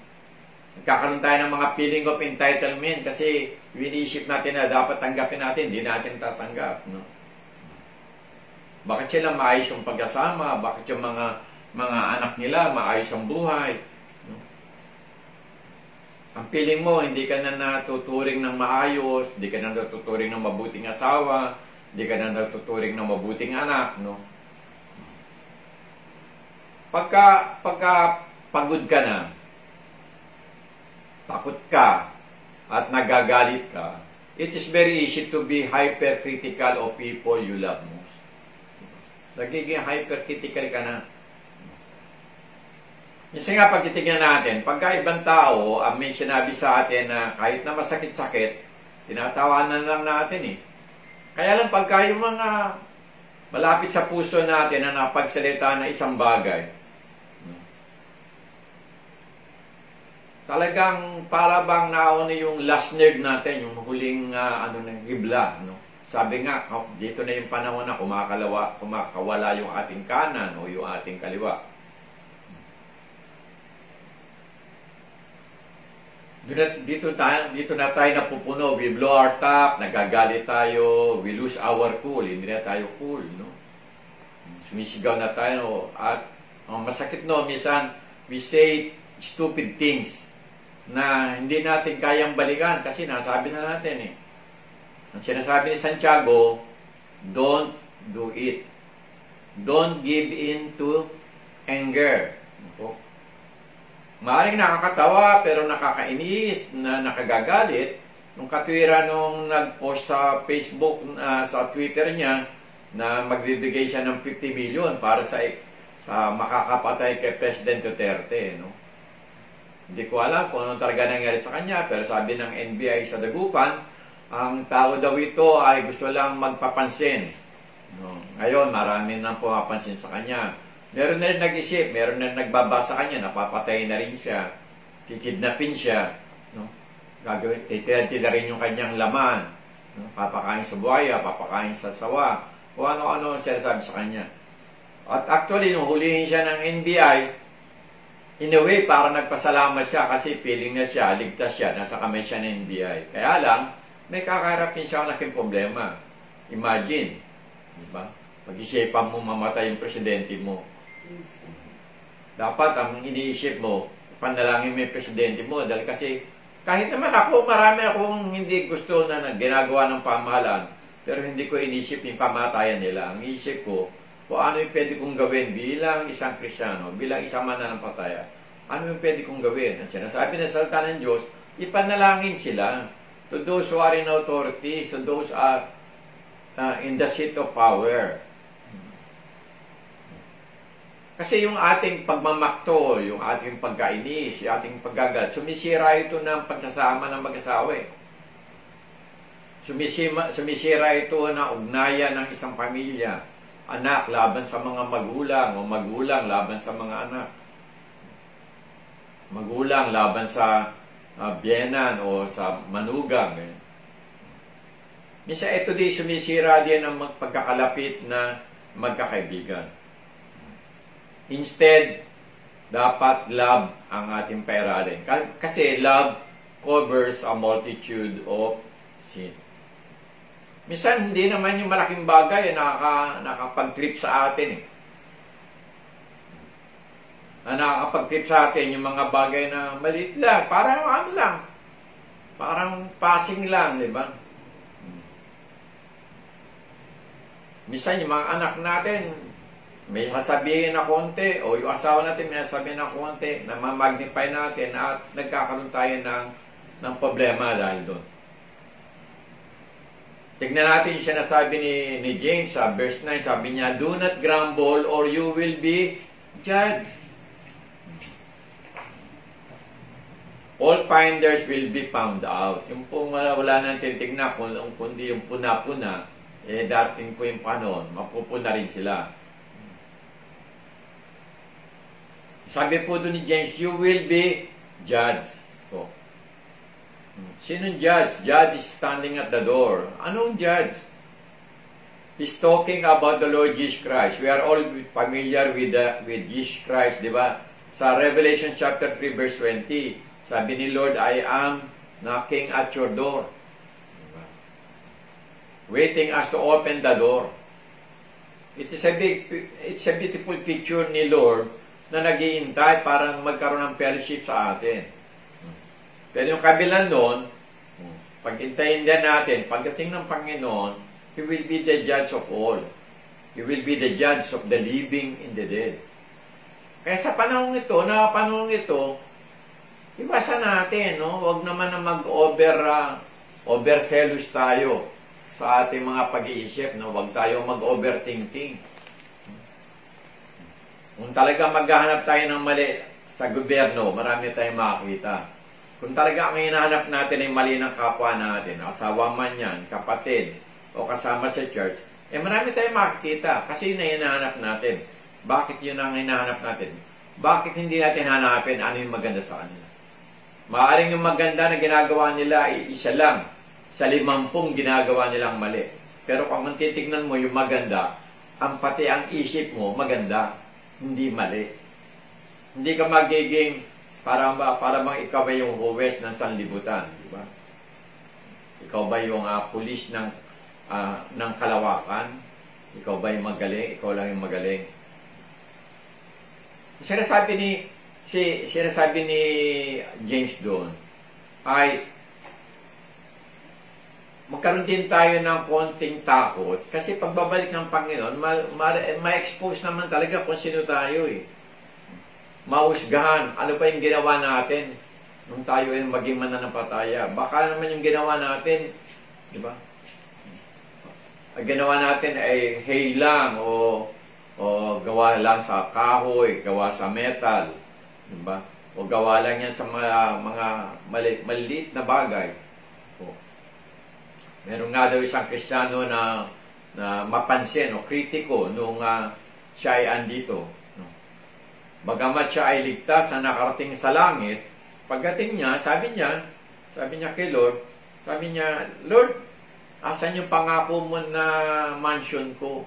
Nagkakaroon tayo ng mga feeling of entitlement kasi iniisip natin na dapat tanggapin natin, hindi natin tatanggap. No? Bakit sila maayos yung pagkasama? Bakit yung mga anak nila maayos ang buhay? No? Ang feeling mo, hindi ka na natuturing ng maayos, hindi ka na natuturing ng mabuting asawa, hindi ka na natuturing ng mabuting anak. No? Pagka pagod ka na, takot ka, at nagagalit ka, it is very easy to be hypercritical of people you love most. Nagiging hypercritical ka na. Kasi nga pag titignan natin, pagka ibang tao may sinabi sa atin na kahit na masakit-sakit, tinatawanan lang natin eh. Kaya lang pagka yung mga malapit sa puso natin na napagsalita na isang bagay, talagang para bang nauna yung last nerve natin, yung huling gibla, no? Sabi nga, dito na yung panahon na kumakawala yung ating kanan o yung ating kaliwa. Dito na tayo napupuno, we blow our top, nagagalit tayo, we lose our cool, hindi na tayo cool, no? Sumisigaw na tayo, at masakit no, minsan, we say stupid things na hindi natin kayang balikan kasi nasabi na natin eh. Ang sinasabi ni Santiago, don't do it. Don't give in to anger. Maaaring nakakatawa pero nakakainis, na nakagagalit. Nung katwiran nung nag-post sa Facebook, sa Twitter niya, na magbibigay siya ng 50 million para sa makakapatay kay President Duterte. No? Hindi ko alam kung anong talaga nangyari sa kanya, pero sabi ng NBI sa Dagupan, ang tao daw ito ay gusto lang magpapansin. No? Ngayon, marami nang pumapansin sa kanya. Meron na rin nag-isip, meron na rin nagbabasa kanya, napapatay na rin siya, kikidnapin siya, no? Gagawin, titila rin yung kanyang laman, no? Papakain sa buhaya, papakain sa sawa, o ano-ano sinasabi sa kanya. At actually, nung hulihin siya ng NBI, in a way, parang nagpasalamat siya kasi feeling na siya, ligtas siya, nasa kamay siya ng NBI. Kaya lang, may kakaharapin siya ng laking problema. Imagine, di ba? Pag-isipan mo mamatay yung presidente mo. Dapat ang iniisip mo, panalangin mo yung presidente mo. Dahil kasi, kahit naman ako, marami akong hindi gusto na ginagawa ng pamahalaan, pero hindi ko inisip yung kamatayan nila. Ang isip ko, kung ano yung pwede kong gawin bilang isang Kristiyano, bilang isang mananampalataya. Ano yung pwede kong gawin? Ang sinasabi ng salita ng Diyos, ipanalangin sila to those who are in authority, to those who are in the seat of power. Kasi yung ating pagmamakto, yung ating pagkainis, yung ating paggagal, sumisira ito ng pagkasama ng mag-asawa. Sumisira ito ng ugnayan ng isang pamilya. Anak laban sa mga magulang, o magulang laban sa mga anak. Magulang laban sa biyenan o sa manugang. Minsan ito din sumisira din ang pagkakalapit na magkakaibigan. Instead, dapat love ang ating pairalin. Kasi love covers a multitude of sin. Minsan, hindi naman yung malaking bagay nakakapag-trip sa atin. Nakakapag-trip sa atin yung mga bagay na maliit lang. Parang ano lang. Parang passing lang, di ba? Minsan, yung mga anak natin, may sasabihin na konti, o yung asawa natin may sasabihin na konti, na ma-magnify natin at nagkakaroon tayo ng problema dahil doon. Tignan natin yung sinasabi ni James sa verse 9, sabi niya, do not grumble or you will be judged. All finders will be found out. Yung pong wala nang titignan, kundi yung puna-puna, dating po yung panon, mapupuna rin sila. Sabi po doon ni James, you will be judged. So, sinong judge? Judge is standing at the door. Anong judge? He's talking about the Lord Jesus Christ. We are all familiar with Jesus Christ, di ba? Sa Revelation chapter 3 verse 20, sabi ni Lord, I am knocking at your door. Diba? Waiting us to open the door. It's a beautiful picture ni Lord na nag-iintay para magkaroon ng fellowship sa atin. Pero yung kabilang nun, pag-intayin din natin, pagdating ng Panginoon, He will be the judge of all. He will be the judge of the living and the dead. Kaya sa panahon ito, iwasan natin, no? Huwag naman na overzealous tayo sa ating mga pag-iisip, no? Huwag tayo mag-overthinking. Kung talaga maghahanap tayo ng mali sa gobyerno, marami tayong makakita. Kung talaga ang hinahanap natin ay mali ng kapwa natin, asawa man yan, kapatid, o kasama sa church, marami tayong makikita kasi yun na hinahanap natin. Bakit yun ang hinahanap natin? Bakit hindi natin hanapin ano yung maganda sa kanila? Maaaring yung maganda na ginagawa nila ay isa lang sa 50 ginagawa nilang mali. Pero kung titignan mo yung maganda, pati ang isip mo maganda. Hindi mali. Hindi ka magiging para bang ikaw ba yung huwes ng sanlibutan, di ba? Ikaw ba yung pulis ng kalawakan? Ikaw ba yung magaling? Ikaw lang yung magaling. Sinasabi ni James doon ay magkaroon din tayo ng konting takot kasi pagbabalik ng Panginoon, ma-expose naman talaga kung sino tayo eh. Mahusgahan, ano pa yung ginawa natin nung tayo ay maging mananampataya. Baka naman yung ginawa natin, di ba? Ang ginawa natin ay hay lang o gawa lang sa kahoy, gawa sa metal, di ba? O gawa lang yan sa mga maliit na bagay. Meron nga daw isang Kristiyano na mapansin o kritiko nung siya ay andito. Bagamat siya ay ligtas na nakarating sa langit, pagdating niya, sabi niya kay Lord, Lord, asan yung pangako mo na mansion ko?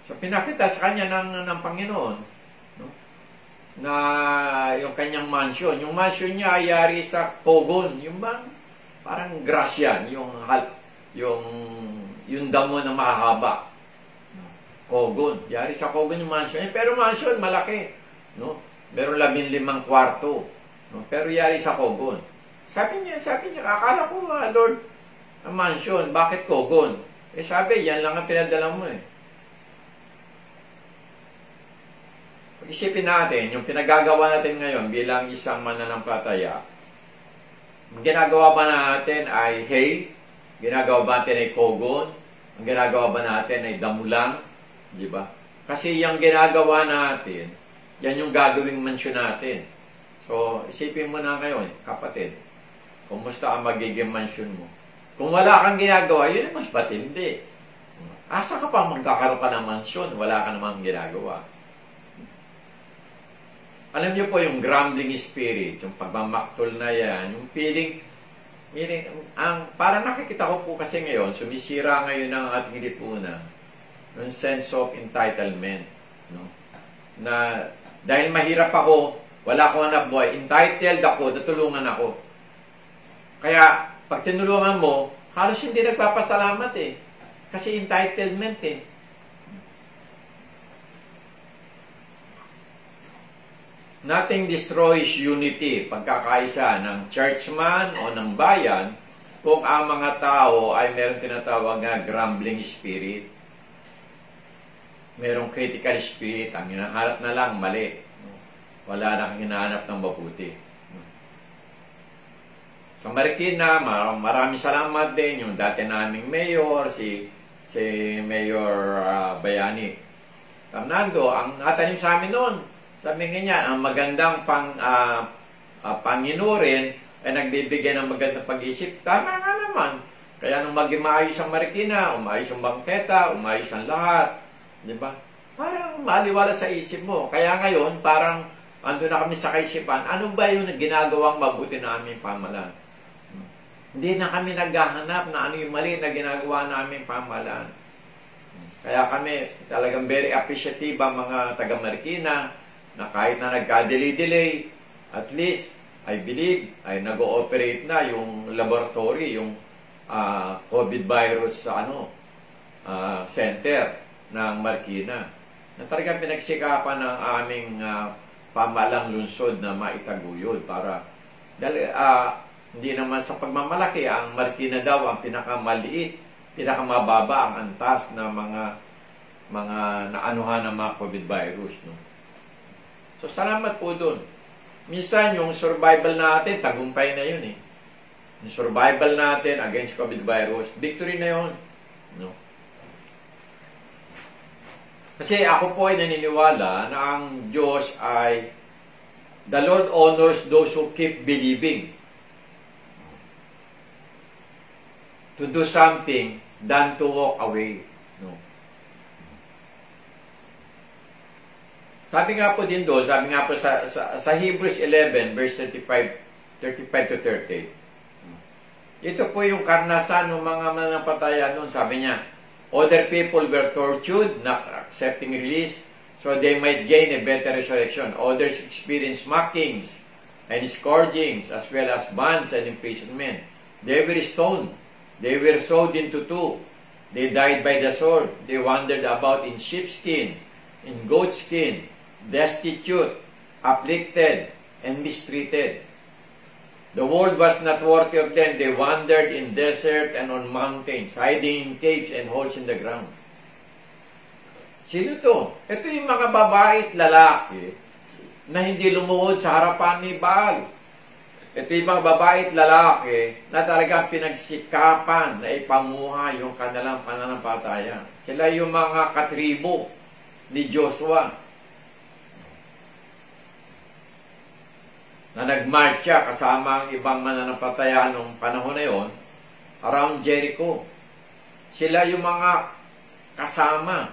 So, pinakita sa kanya ng Panginoon, no? Na yung kanyang mansion. Yung mansion niya ay yari sa Kogon. Yung bang, parang grass yan, yung damo na mahaba. Kogon. Yari sa Kogon yung mansion. Pero mansion, malaki. No? Meron 15 kwarto. No? Pero yari sa Kogon. Sabi niya, akala ko Lord, ang mansion, bakit Kogon? Sabi, yan lang ang pinadala mo eh. Pag-isipin natin, yung pinagagawa natin ngayon bilang isang mananampataya, ang ginagawa ba natin ay hay? Ginagawa ba natin ay Kogon? Ang ginagawa ba natin ay damulang? Di ba? Kasi yung ginagawa natin, yan yung gagawing mansyon natin. So, isipin mo na ngayon, kapatid, kumusta ang magiging mansyon mo? Kung wala kang ginagawa, yun mas batindi. Asa ka pa magkakaroon ka ng mansyon, wala ka namang ginagawa. Alam niyo po yung grumbling spirit, yung pagmamaktol na yan, yung feeling, parang nakikita ko po kasi ngayon, sumisira ngayon ang ating lipunan, yung sense of entitlement. No? Na dahil mahirap ako, wala akong anak buhay, entitled ako, tutulungan ako. Kaya, pag tinulungan mo, halos hindi nagpapasalamat eh. Kasi entitlement eh. Nothing destroys unity, pagkakaisa ng churchman o ng bayan, kung ang mga tao ay meron tinatawag na grumbling spirit. Merong critical spirit, ang hinahanap na lang mali. Wala nang hinahanap ng mabuti. Sa Marikina, maraming salamat din yung dati naming mayor, si Mayor Bayani Fernando, ang natanim sa amin noon. Sabi nga niya, ang magandang panginurin ay nagbibigay ng magandang pag-isip. Tama nga naman. Kaya nung maging maayos ang Marikina, umayos ang bangketa, umayos ang lahat. Di ba? Parang maliwala sa isip mo. Kaya ngayon, parang ando na kami sa kaisipan, ano ba yung ginagawang mabuti na aming pamahalaan? Hindi na kami naghahanap na ano yung mali na ginagawa namin pamahalaan. Kaya kami talagang very appreciative ang mga taga-Marikina, na kahit na nagka-delay, at least, I believe, ay nag-ooperate na yung laboratory, yung COVID virus center ng Marikina. Na talagang pinagsikapan ng aming pamahalang lungsod na maitaguyod para hindi naman sa pagmamalaki, ang Marikina daw ang pinakamaliit, pinakamababa ang antas na mga naanuhan ng mga COVID virus. No? So, salamat po doon. Minsan, yung survival natin, tagumpay na yun eh. Yung survival natin against COVID virus, victory na yun. No? Kasi ako po ay naniniwala na ang Diyos ay, the Lord honors those who keep believing. To do something than to walk away. No? Sabi nga po din doon, sabi nga po sa Hebrews 11, verse 35 to 38. Ito po yung karnasan ng mga mananampataya noon. Sabi niya, other people were tortured, not accepting release, so they might gain a better resurrection. Others experienced mockings and scourgings, as well as bands and imprisonment. They were stoned. They were sewed into two. They died by the sword. They wandered about in sheepskin, in goatskin, destitute, afflicted, and mistreated. The world was not worthy of them. They wandered in desert and on mountains, hiding in caves and holes in the ground. Sino to? Ito yung mga babae at lalaki na hindi lumuhod sa harapan ni Baal. Ito yung mga babae at lalaki na talagang pinagsikapan na ipamuhay yung kanilang pananampalataya. Sila yung mga katribo ni Joshua na nagmarcha kasama ang ibang mananampalataya nung panahon na yon around Jericho. Sila yung mga kasama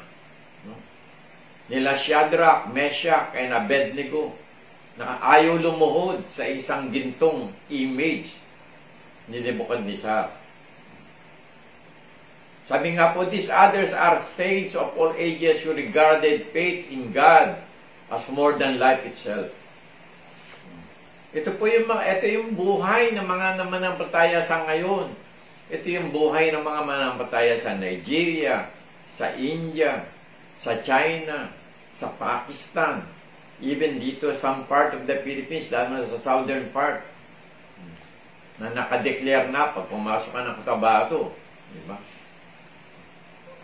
nila Shadrach, Meshach, and Abednego na ayaw lumuhod sa isang gintong image ni Nebuchadnezzar. Sabi nga po, these others are saints of all ages who regarded faith in God as more than life itself. Ito yung buhay ng mga mananampalataya sa ngayon. Ito yung buhay ng mga mananampalataya sa Nigeria, sa India, sa China, sa Pakistan, even dito some part of the Philippines, lalo na sa southern part, na nakadeclare na pag pumasok ka ng Cotabato. Diba?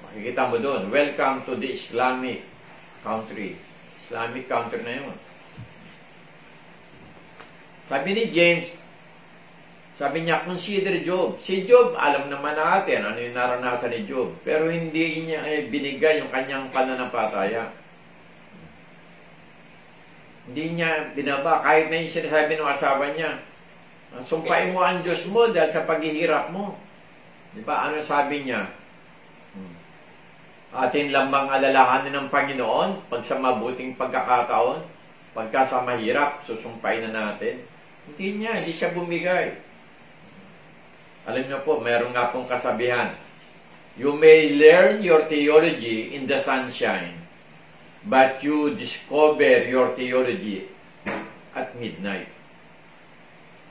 Makikita mo doon, welcome to the Islamic country. Islamic country na yun. Sabi ni James, sabi niya, consider Job. Si Job, alam naman natin ano yung naranasan ni Job. Pero hindi niya binigay yung kanyang pananampalataya. Hindi niya binaba. Kahit na yung sinasabi ng asawa niya, sumpain mo ang Diyos mo dahil sa paghihirap mo. Diba? Ano sabi niya? Atin lamang alalahanin ng Panginoon pag sa mabuting pagkakataon, pagka sa mahirap, susumpain na natin. Hindi siya bumigay. Alam niyo po, meron nga pong kasabihan, you may learn your theology in the sunshine, but you discover your theology at midnight.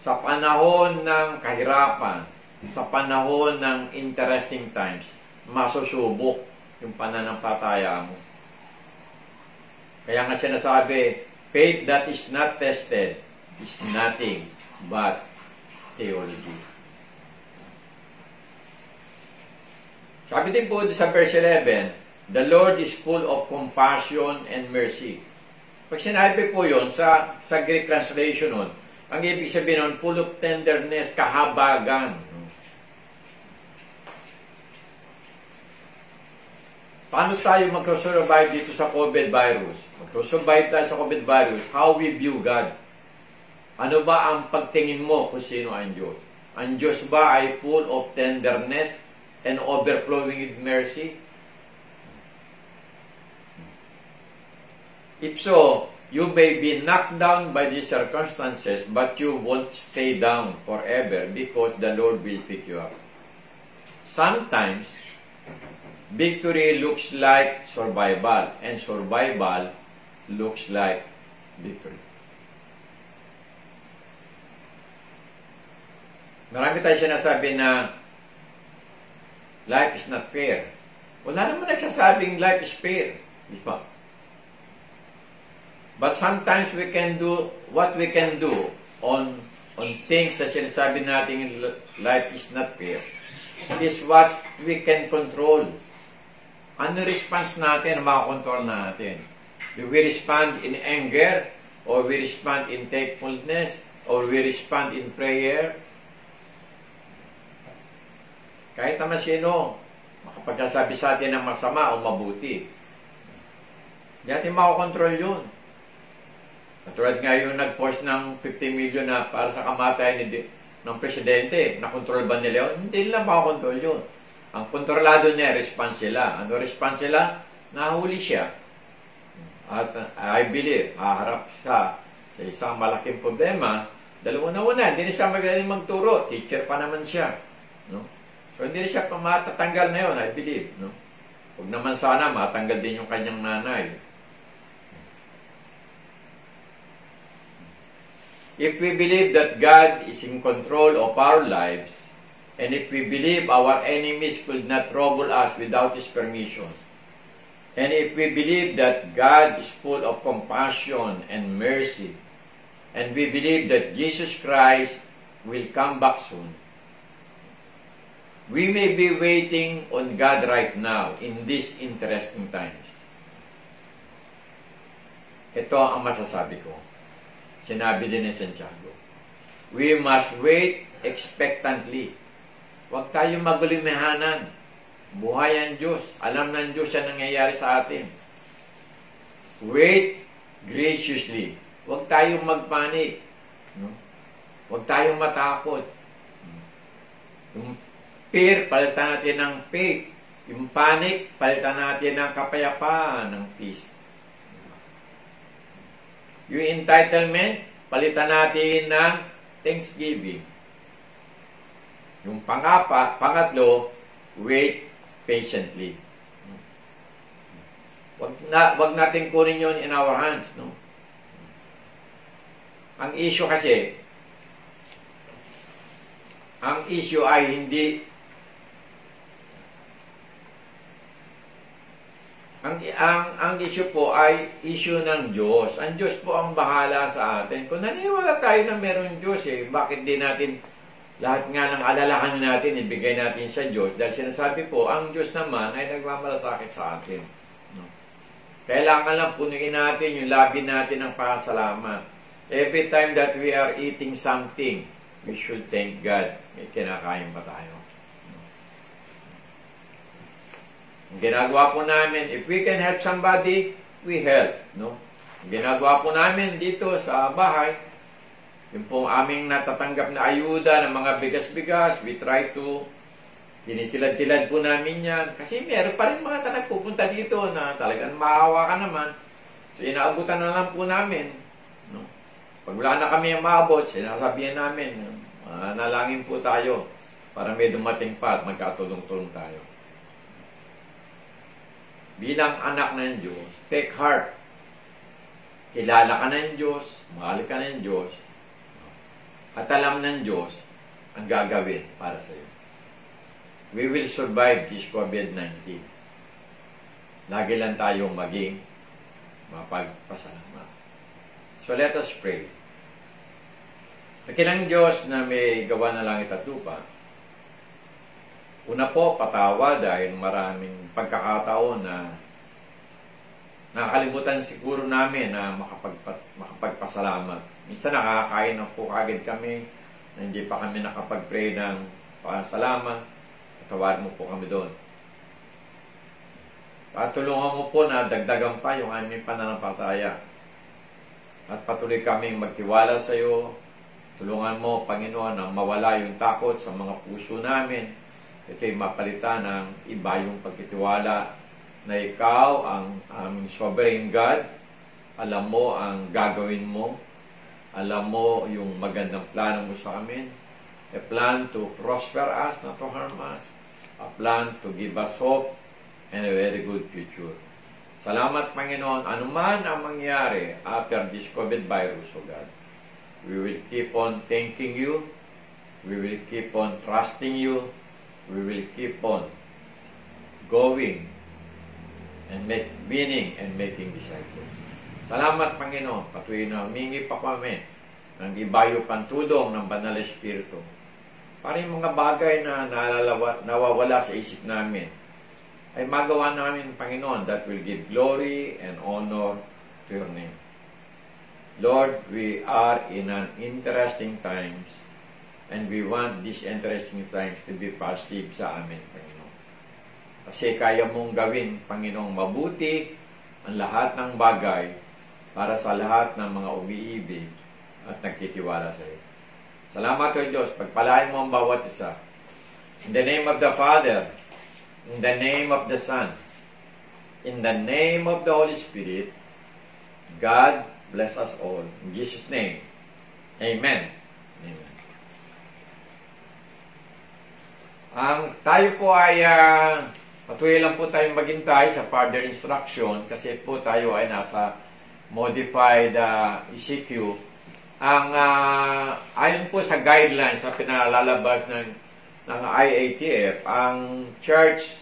Sa panahon ng kahirapan, sa panahon ng interesting times, masusubok yung pananampalataya mo. Kaya nga sinasabi, faith that is not tested is nothing but theology. Sabi din po sa verse 11, the Lord is full of compassion and mercy. Pag sinabi po yun, sa Greek translation nun, ang ibig sabihin nun, full of tenderness, kahabagan. Paano tayo magsusurvive dito sa COVID virus? Magsusurvive tayo sa COVID virus, how we view God. Ano ba ang pagtingin mo kung sino ang Diyos? Ang Diyos ba ay full of tenderness and overflowing with mercy? If so, you may be knocked down by these circumstances, but you won't stay down forever because the Lord will pick you up. Sometimes, victory looks like survival, and survival looks like victory. Marami tayo sinasabi na life is not fair. Wala naman nagsasabing life is fair. Di ba? But sometimes we can do what we can do on things na sinasabi natin life is not fair. Is what we can control. Ano response natin na makakontrol natin? Do we respond in anger? Or we respond in thankfulness? Or we respond in prayer? Kahit naman sino, makapagsasabi sa atin ng masama o mabuti. Hindi natin makakontrol yun. Katulad nga yung nag-post ng 50 million na para sa kamatayan ng presidente, nakontrol ba nila yun? Hindi nila makakontrol yun. Ang kontrolado niya, response sila. Ano response sila? Nahuli siya. At I believe, haharap siya sa isang malaking problema. Dalawa-una, hindi na siya magaling magturo. Teacher pa naman siya. No? So, hindi siya matatanggal na yun, I believe. No? Huwag naman sana matanggal din yung kanyang nanay. If we believe that God is in control of our lives, and if we believe our enemies could not trouble us without His permission, and if we believe that God is full of compassion and mercy, and we believe that Jesus Christ will come back soon. We may be waiting on God right now in these interesting times. Ito ang masasabi ko. Sinabi din ni Santiago. We must wait expectantly. Huwag tayo magulimahanan. Buhay ang Diyos. Alam ng Diyos yan nangyayari sa atin. Wait graciously. Huwag tayong magpanik. No? Huwag tayong matakot. Yung fear, palitan natin ng faith. Yung panic, palitan natin ng kapayapaan, ng peace. Yung entitlement, palitan natin ng thanksgiving. Yung pangatlo, wait patiently. Wag natin kunin yun in our hands, no? Ang issue ay hindi ang issue po ay issue ng Diyos. Ang Diyos po ang bahala sa atin. Kung naniwala tayo na meron Diyos, bakit di natin lahat nga ng alalahan natin ibigay natin sa Diyos? Dahil sinasabi po, ang Diyos naman ay nagmamalasakit sa atin. No? Kailangan lang punuin natin yung labi natin ng pasalamat. Every time that we are eating something, we should thank God. May kinakain pa tayo. Ang ginagawa po namin, if we can help somebody, we help. No? Ang ginagawa po namin dito sa bahay, yung pong aming natatanggap na ayuda ng mga bigas-bigas, we try to, tinitilad-tilad po namin yan. Kasi meron pa rin mga nagpupunta dito na talagang maawa ka naman. So, inaabutan na lang po namin. No? Pag wala na kami ang maabot, sinasabihan namin, nalangin po tayo para may dumating pa at magkatulong-tulong tayo. Bilang anak ng Diyos, take heart. Kilala ka ng Diyos, mahal ka ng Diyos, at alam ng Diyos ang gagawin para sa iyo. We will survive this COVID-19. Lagi lang tayong maging mapagpasalamat. So let us pray. Dakilang Diyos na may gawa na langit at lupa, una po, patawa dahil maraming pagkakataon na nakakalimutan siguro namin na makapagpasalamat. Minsan nakakain na po kagad kami na hindi pa kami nakapag-pray ng pasalamat. Tawarin mo po kami doon. At tulungan mo po na dagdagan pa yung aming pananampalataya. At patuloy kaming magtiwala sa iyo. Tulungan mo, Panginoon, na mawala yung takot sa mga puso namin. Ito'y mapalitan ng iba yung pagtitiwala na ikaw ang aming sovereign God. Alam mo ang gagawin mo. Alam mo yung magandang plano mo sa amin. A plan to prosper us, not to harm us. A plan to give us hope and a very good future. Salamat, Panginoon. Anuman ang mangyari after this COVID virus, O God, we will keep on thanking you. We will keep on trusting you. We will keep on going and winning and making disciples. Salamat, Panginoon. Patuloy na humingi pa kami ng ibayo pantulong ng Banal na Espiritu para yung mga bagay na nawawala sa isip namin ay magawa namin, Panginoon, that will give glory and honor to your name. Lord, we are in an interesting times and we want these interesting times to be perceived sa amin, Panginoon. Kasi kaya mong gawin, Panginoong, mabuti ang lahat ng bagay para sa lahat ng mga umiibig at nagtitiwala sa iyo. Salamat, O Diyos. Pagpalain mo ang bawat isa. In the name of the Father, in the name of the Son, in the name of the Holy Spirit, God bless us all. In Jesus' name, Amen. Amen. Tayo po ay patuloy lang po tayong maghintay sa further instruction kasi po tayo ay nasa modified ECQ. Ayon po sa guidelines na pinalalabas ng IATF, ang church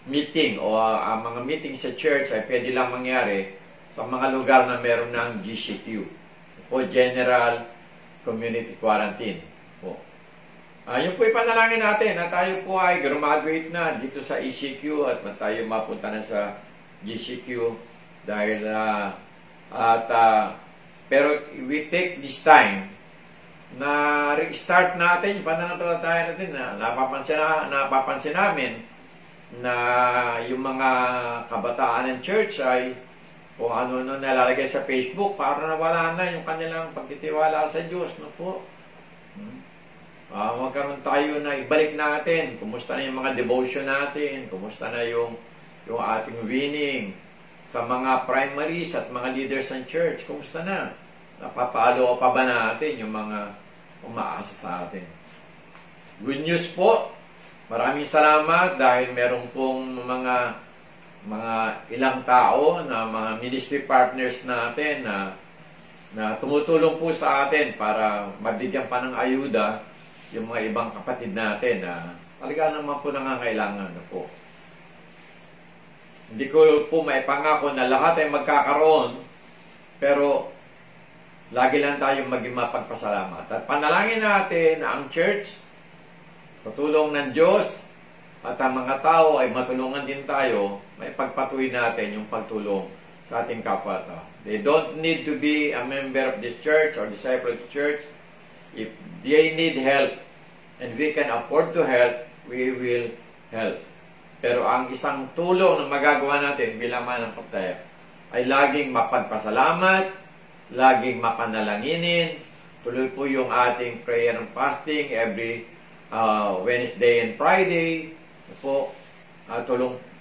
meeting o ang mga meeting sa church ay pwede lang mangyari sa mga lugar na meron ng GCQ o General Community Quarantine o Yun po ipanalangin natin na tayo po ay graduate na dito sa ECQ at tayo mapunta na sa GCQ dahil pero we take this time na restart natin yung pananampalataya natin na napapansin namin na yung mga kabataan ng church ay kung ano nalalagay sa Facebook para nawala na yung kanilang pagtitiwala sa Diyos. No po? Magkaroon tayo na ibalik natin. Kumusta na yung mga devotion natin? Kumusta na yung ating winning sa mga primaries at mga leaders ng church? Kumusta na? Napapalo pa ba natin yung mga umaasa sa atin? Good news po. Maraming salamat dahil meron pong mga ilang tao na mga ministry partners natin na tumutulong po sa atin para mabigyan pa ng ayuda yung mga ibang kapatid natin na talaga naman po nangangailangan na po. Hindi ko po maipangako na lahat ay magkakaroon, pero lagi lang tayong maging mapagpasalamat. At panalangin natin na ang church, sa tulong ng Diyos, at ang mga tao ay matulungan din tayo, may pagpatuloy natin yung pagtulong sa ating kapwa. They don't need to be a member of this church or disciple of the church. If they need help and we can afford to help, we will help. Pero ang isang tulong na magagawa natin bilang mananampalataya ay laging mapagpasalamat, laging mapanalanginin. Tuloy po yung ating prayer and fasting every Wednesday and Friday. Po,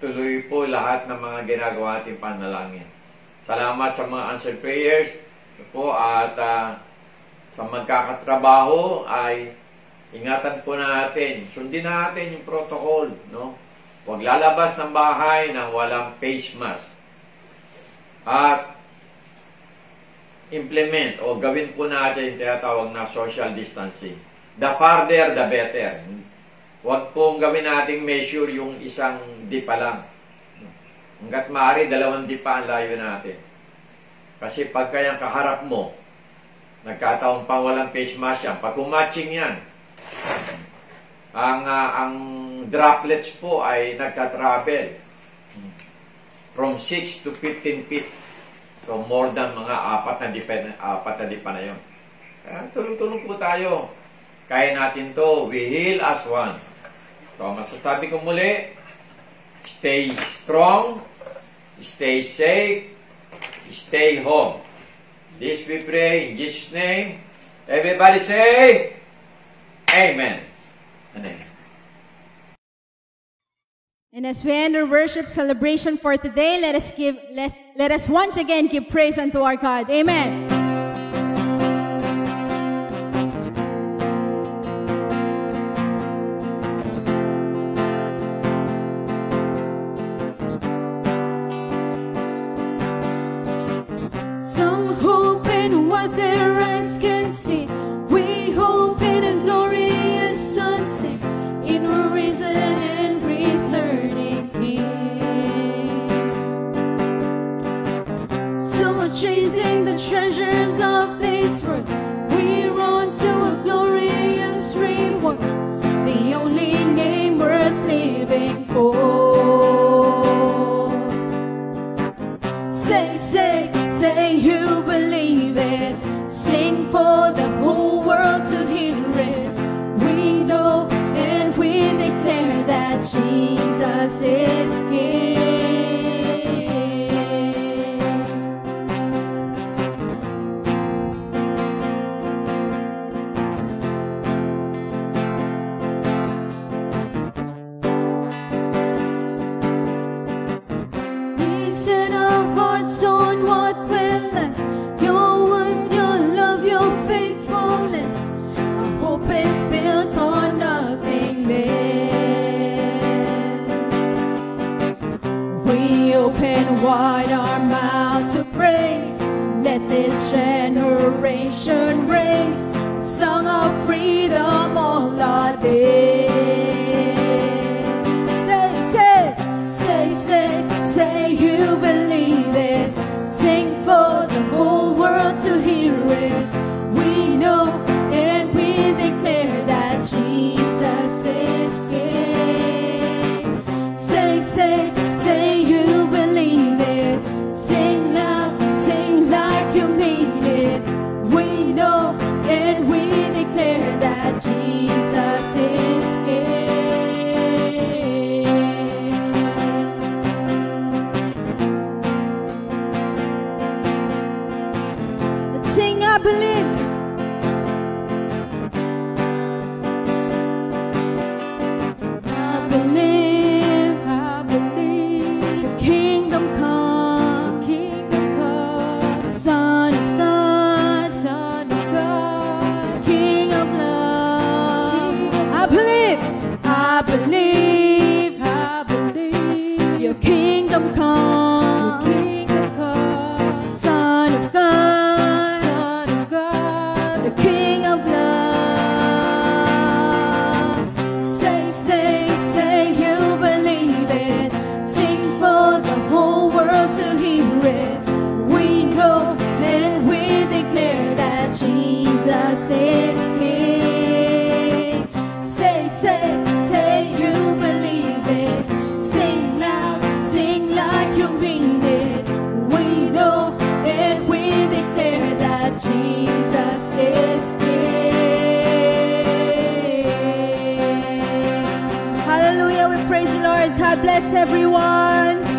tuloy po lahat ng mga ginagawa ating panalangin. Salamat sa mga answered prayers po, at sa magkakatrabaho ay ingatan po natin, sundin natin yung protocol, no? Huwag lalabas ng bahay nang walang face mask. At implement o gawin po natin yung tinatawag na social distancing. The farther, the better. Huwag pong gawin nating measure yung isang dipa lang. Hanggat maaari, 2 dipa ang layo natin. Kasi pagka yung kaharap mo, nagkataon pa walang face mask yan. Pag matching yan, ang droplets po ay nagka-travel from 6 to 15 feet. So more than mga 4 na dipa na yun. Kaya tulong-tulong po tayo. Kaya natin to. We heal as one. So masasabi ko muli, stay strong, stay safe, stay home. This we pray in Jesus' name. Everybody say, Amen. Amen. And as we end our worship celebration for today, let us once again give praise unto our God. Amen. Some hope in what their eyes can see. We hope in a glorious sunset, in a risen and returning King. Some are chasing the treasures of this world. We run to a glorious reward, the only name worth living for. Say you believe it. Sing for the whole world to hear it. We know and we declare that Jesus is King. We set our hearts on what will last. Your word, your love, your faithfulness. Our hope is built on nothing less. We open wide our mouths to praise. Let this generation raise a song of freedom all our days. Say you believe it. Sing for the whole world to hear it. We know and we declare that Jesus believe. I believe. Kingdom come, Son of God, King of love. I believe. Your kingdom come, Son of God, the King of love. Say you believe it. Sing for the whole world to hear it. We know and we declare that Jesus is King. Say you believe it. Sing loud, sing like you mean it. We know and we declare that Jesus is King. Hallelujah. We praise the Lord. God bless everyone.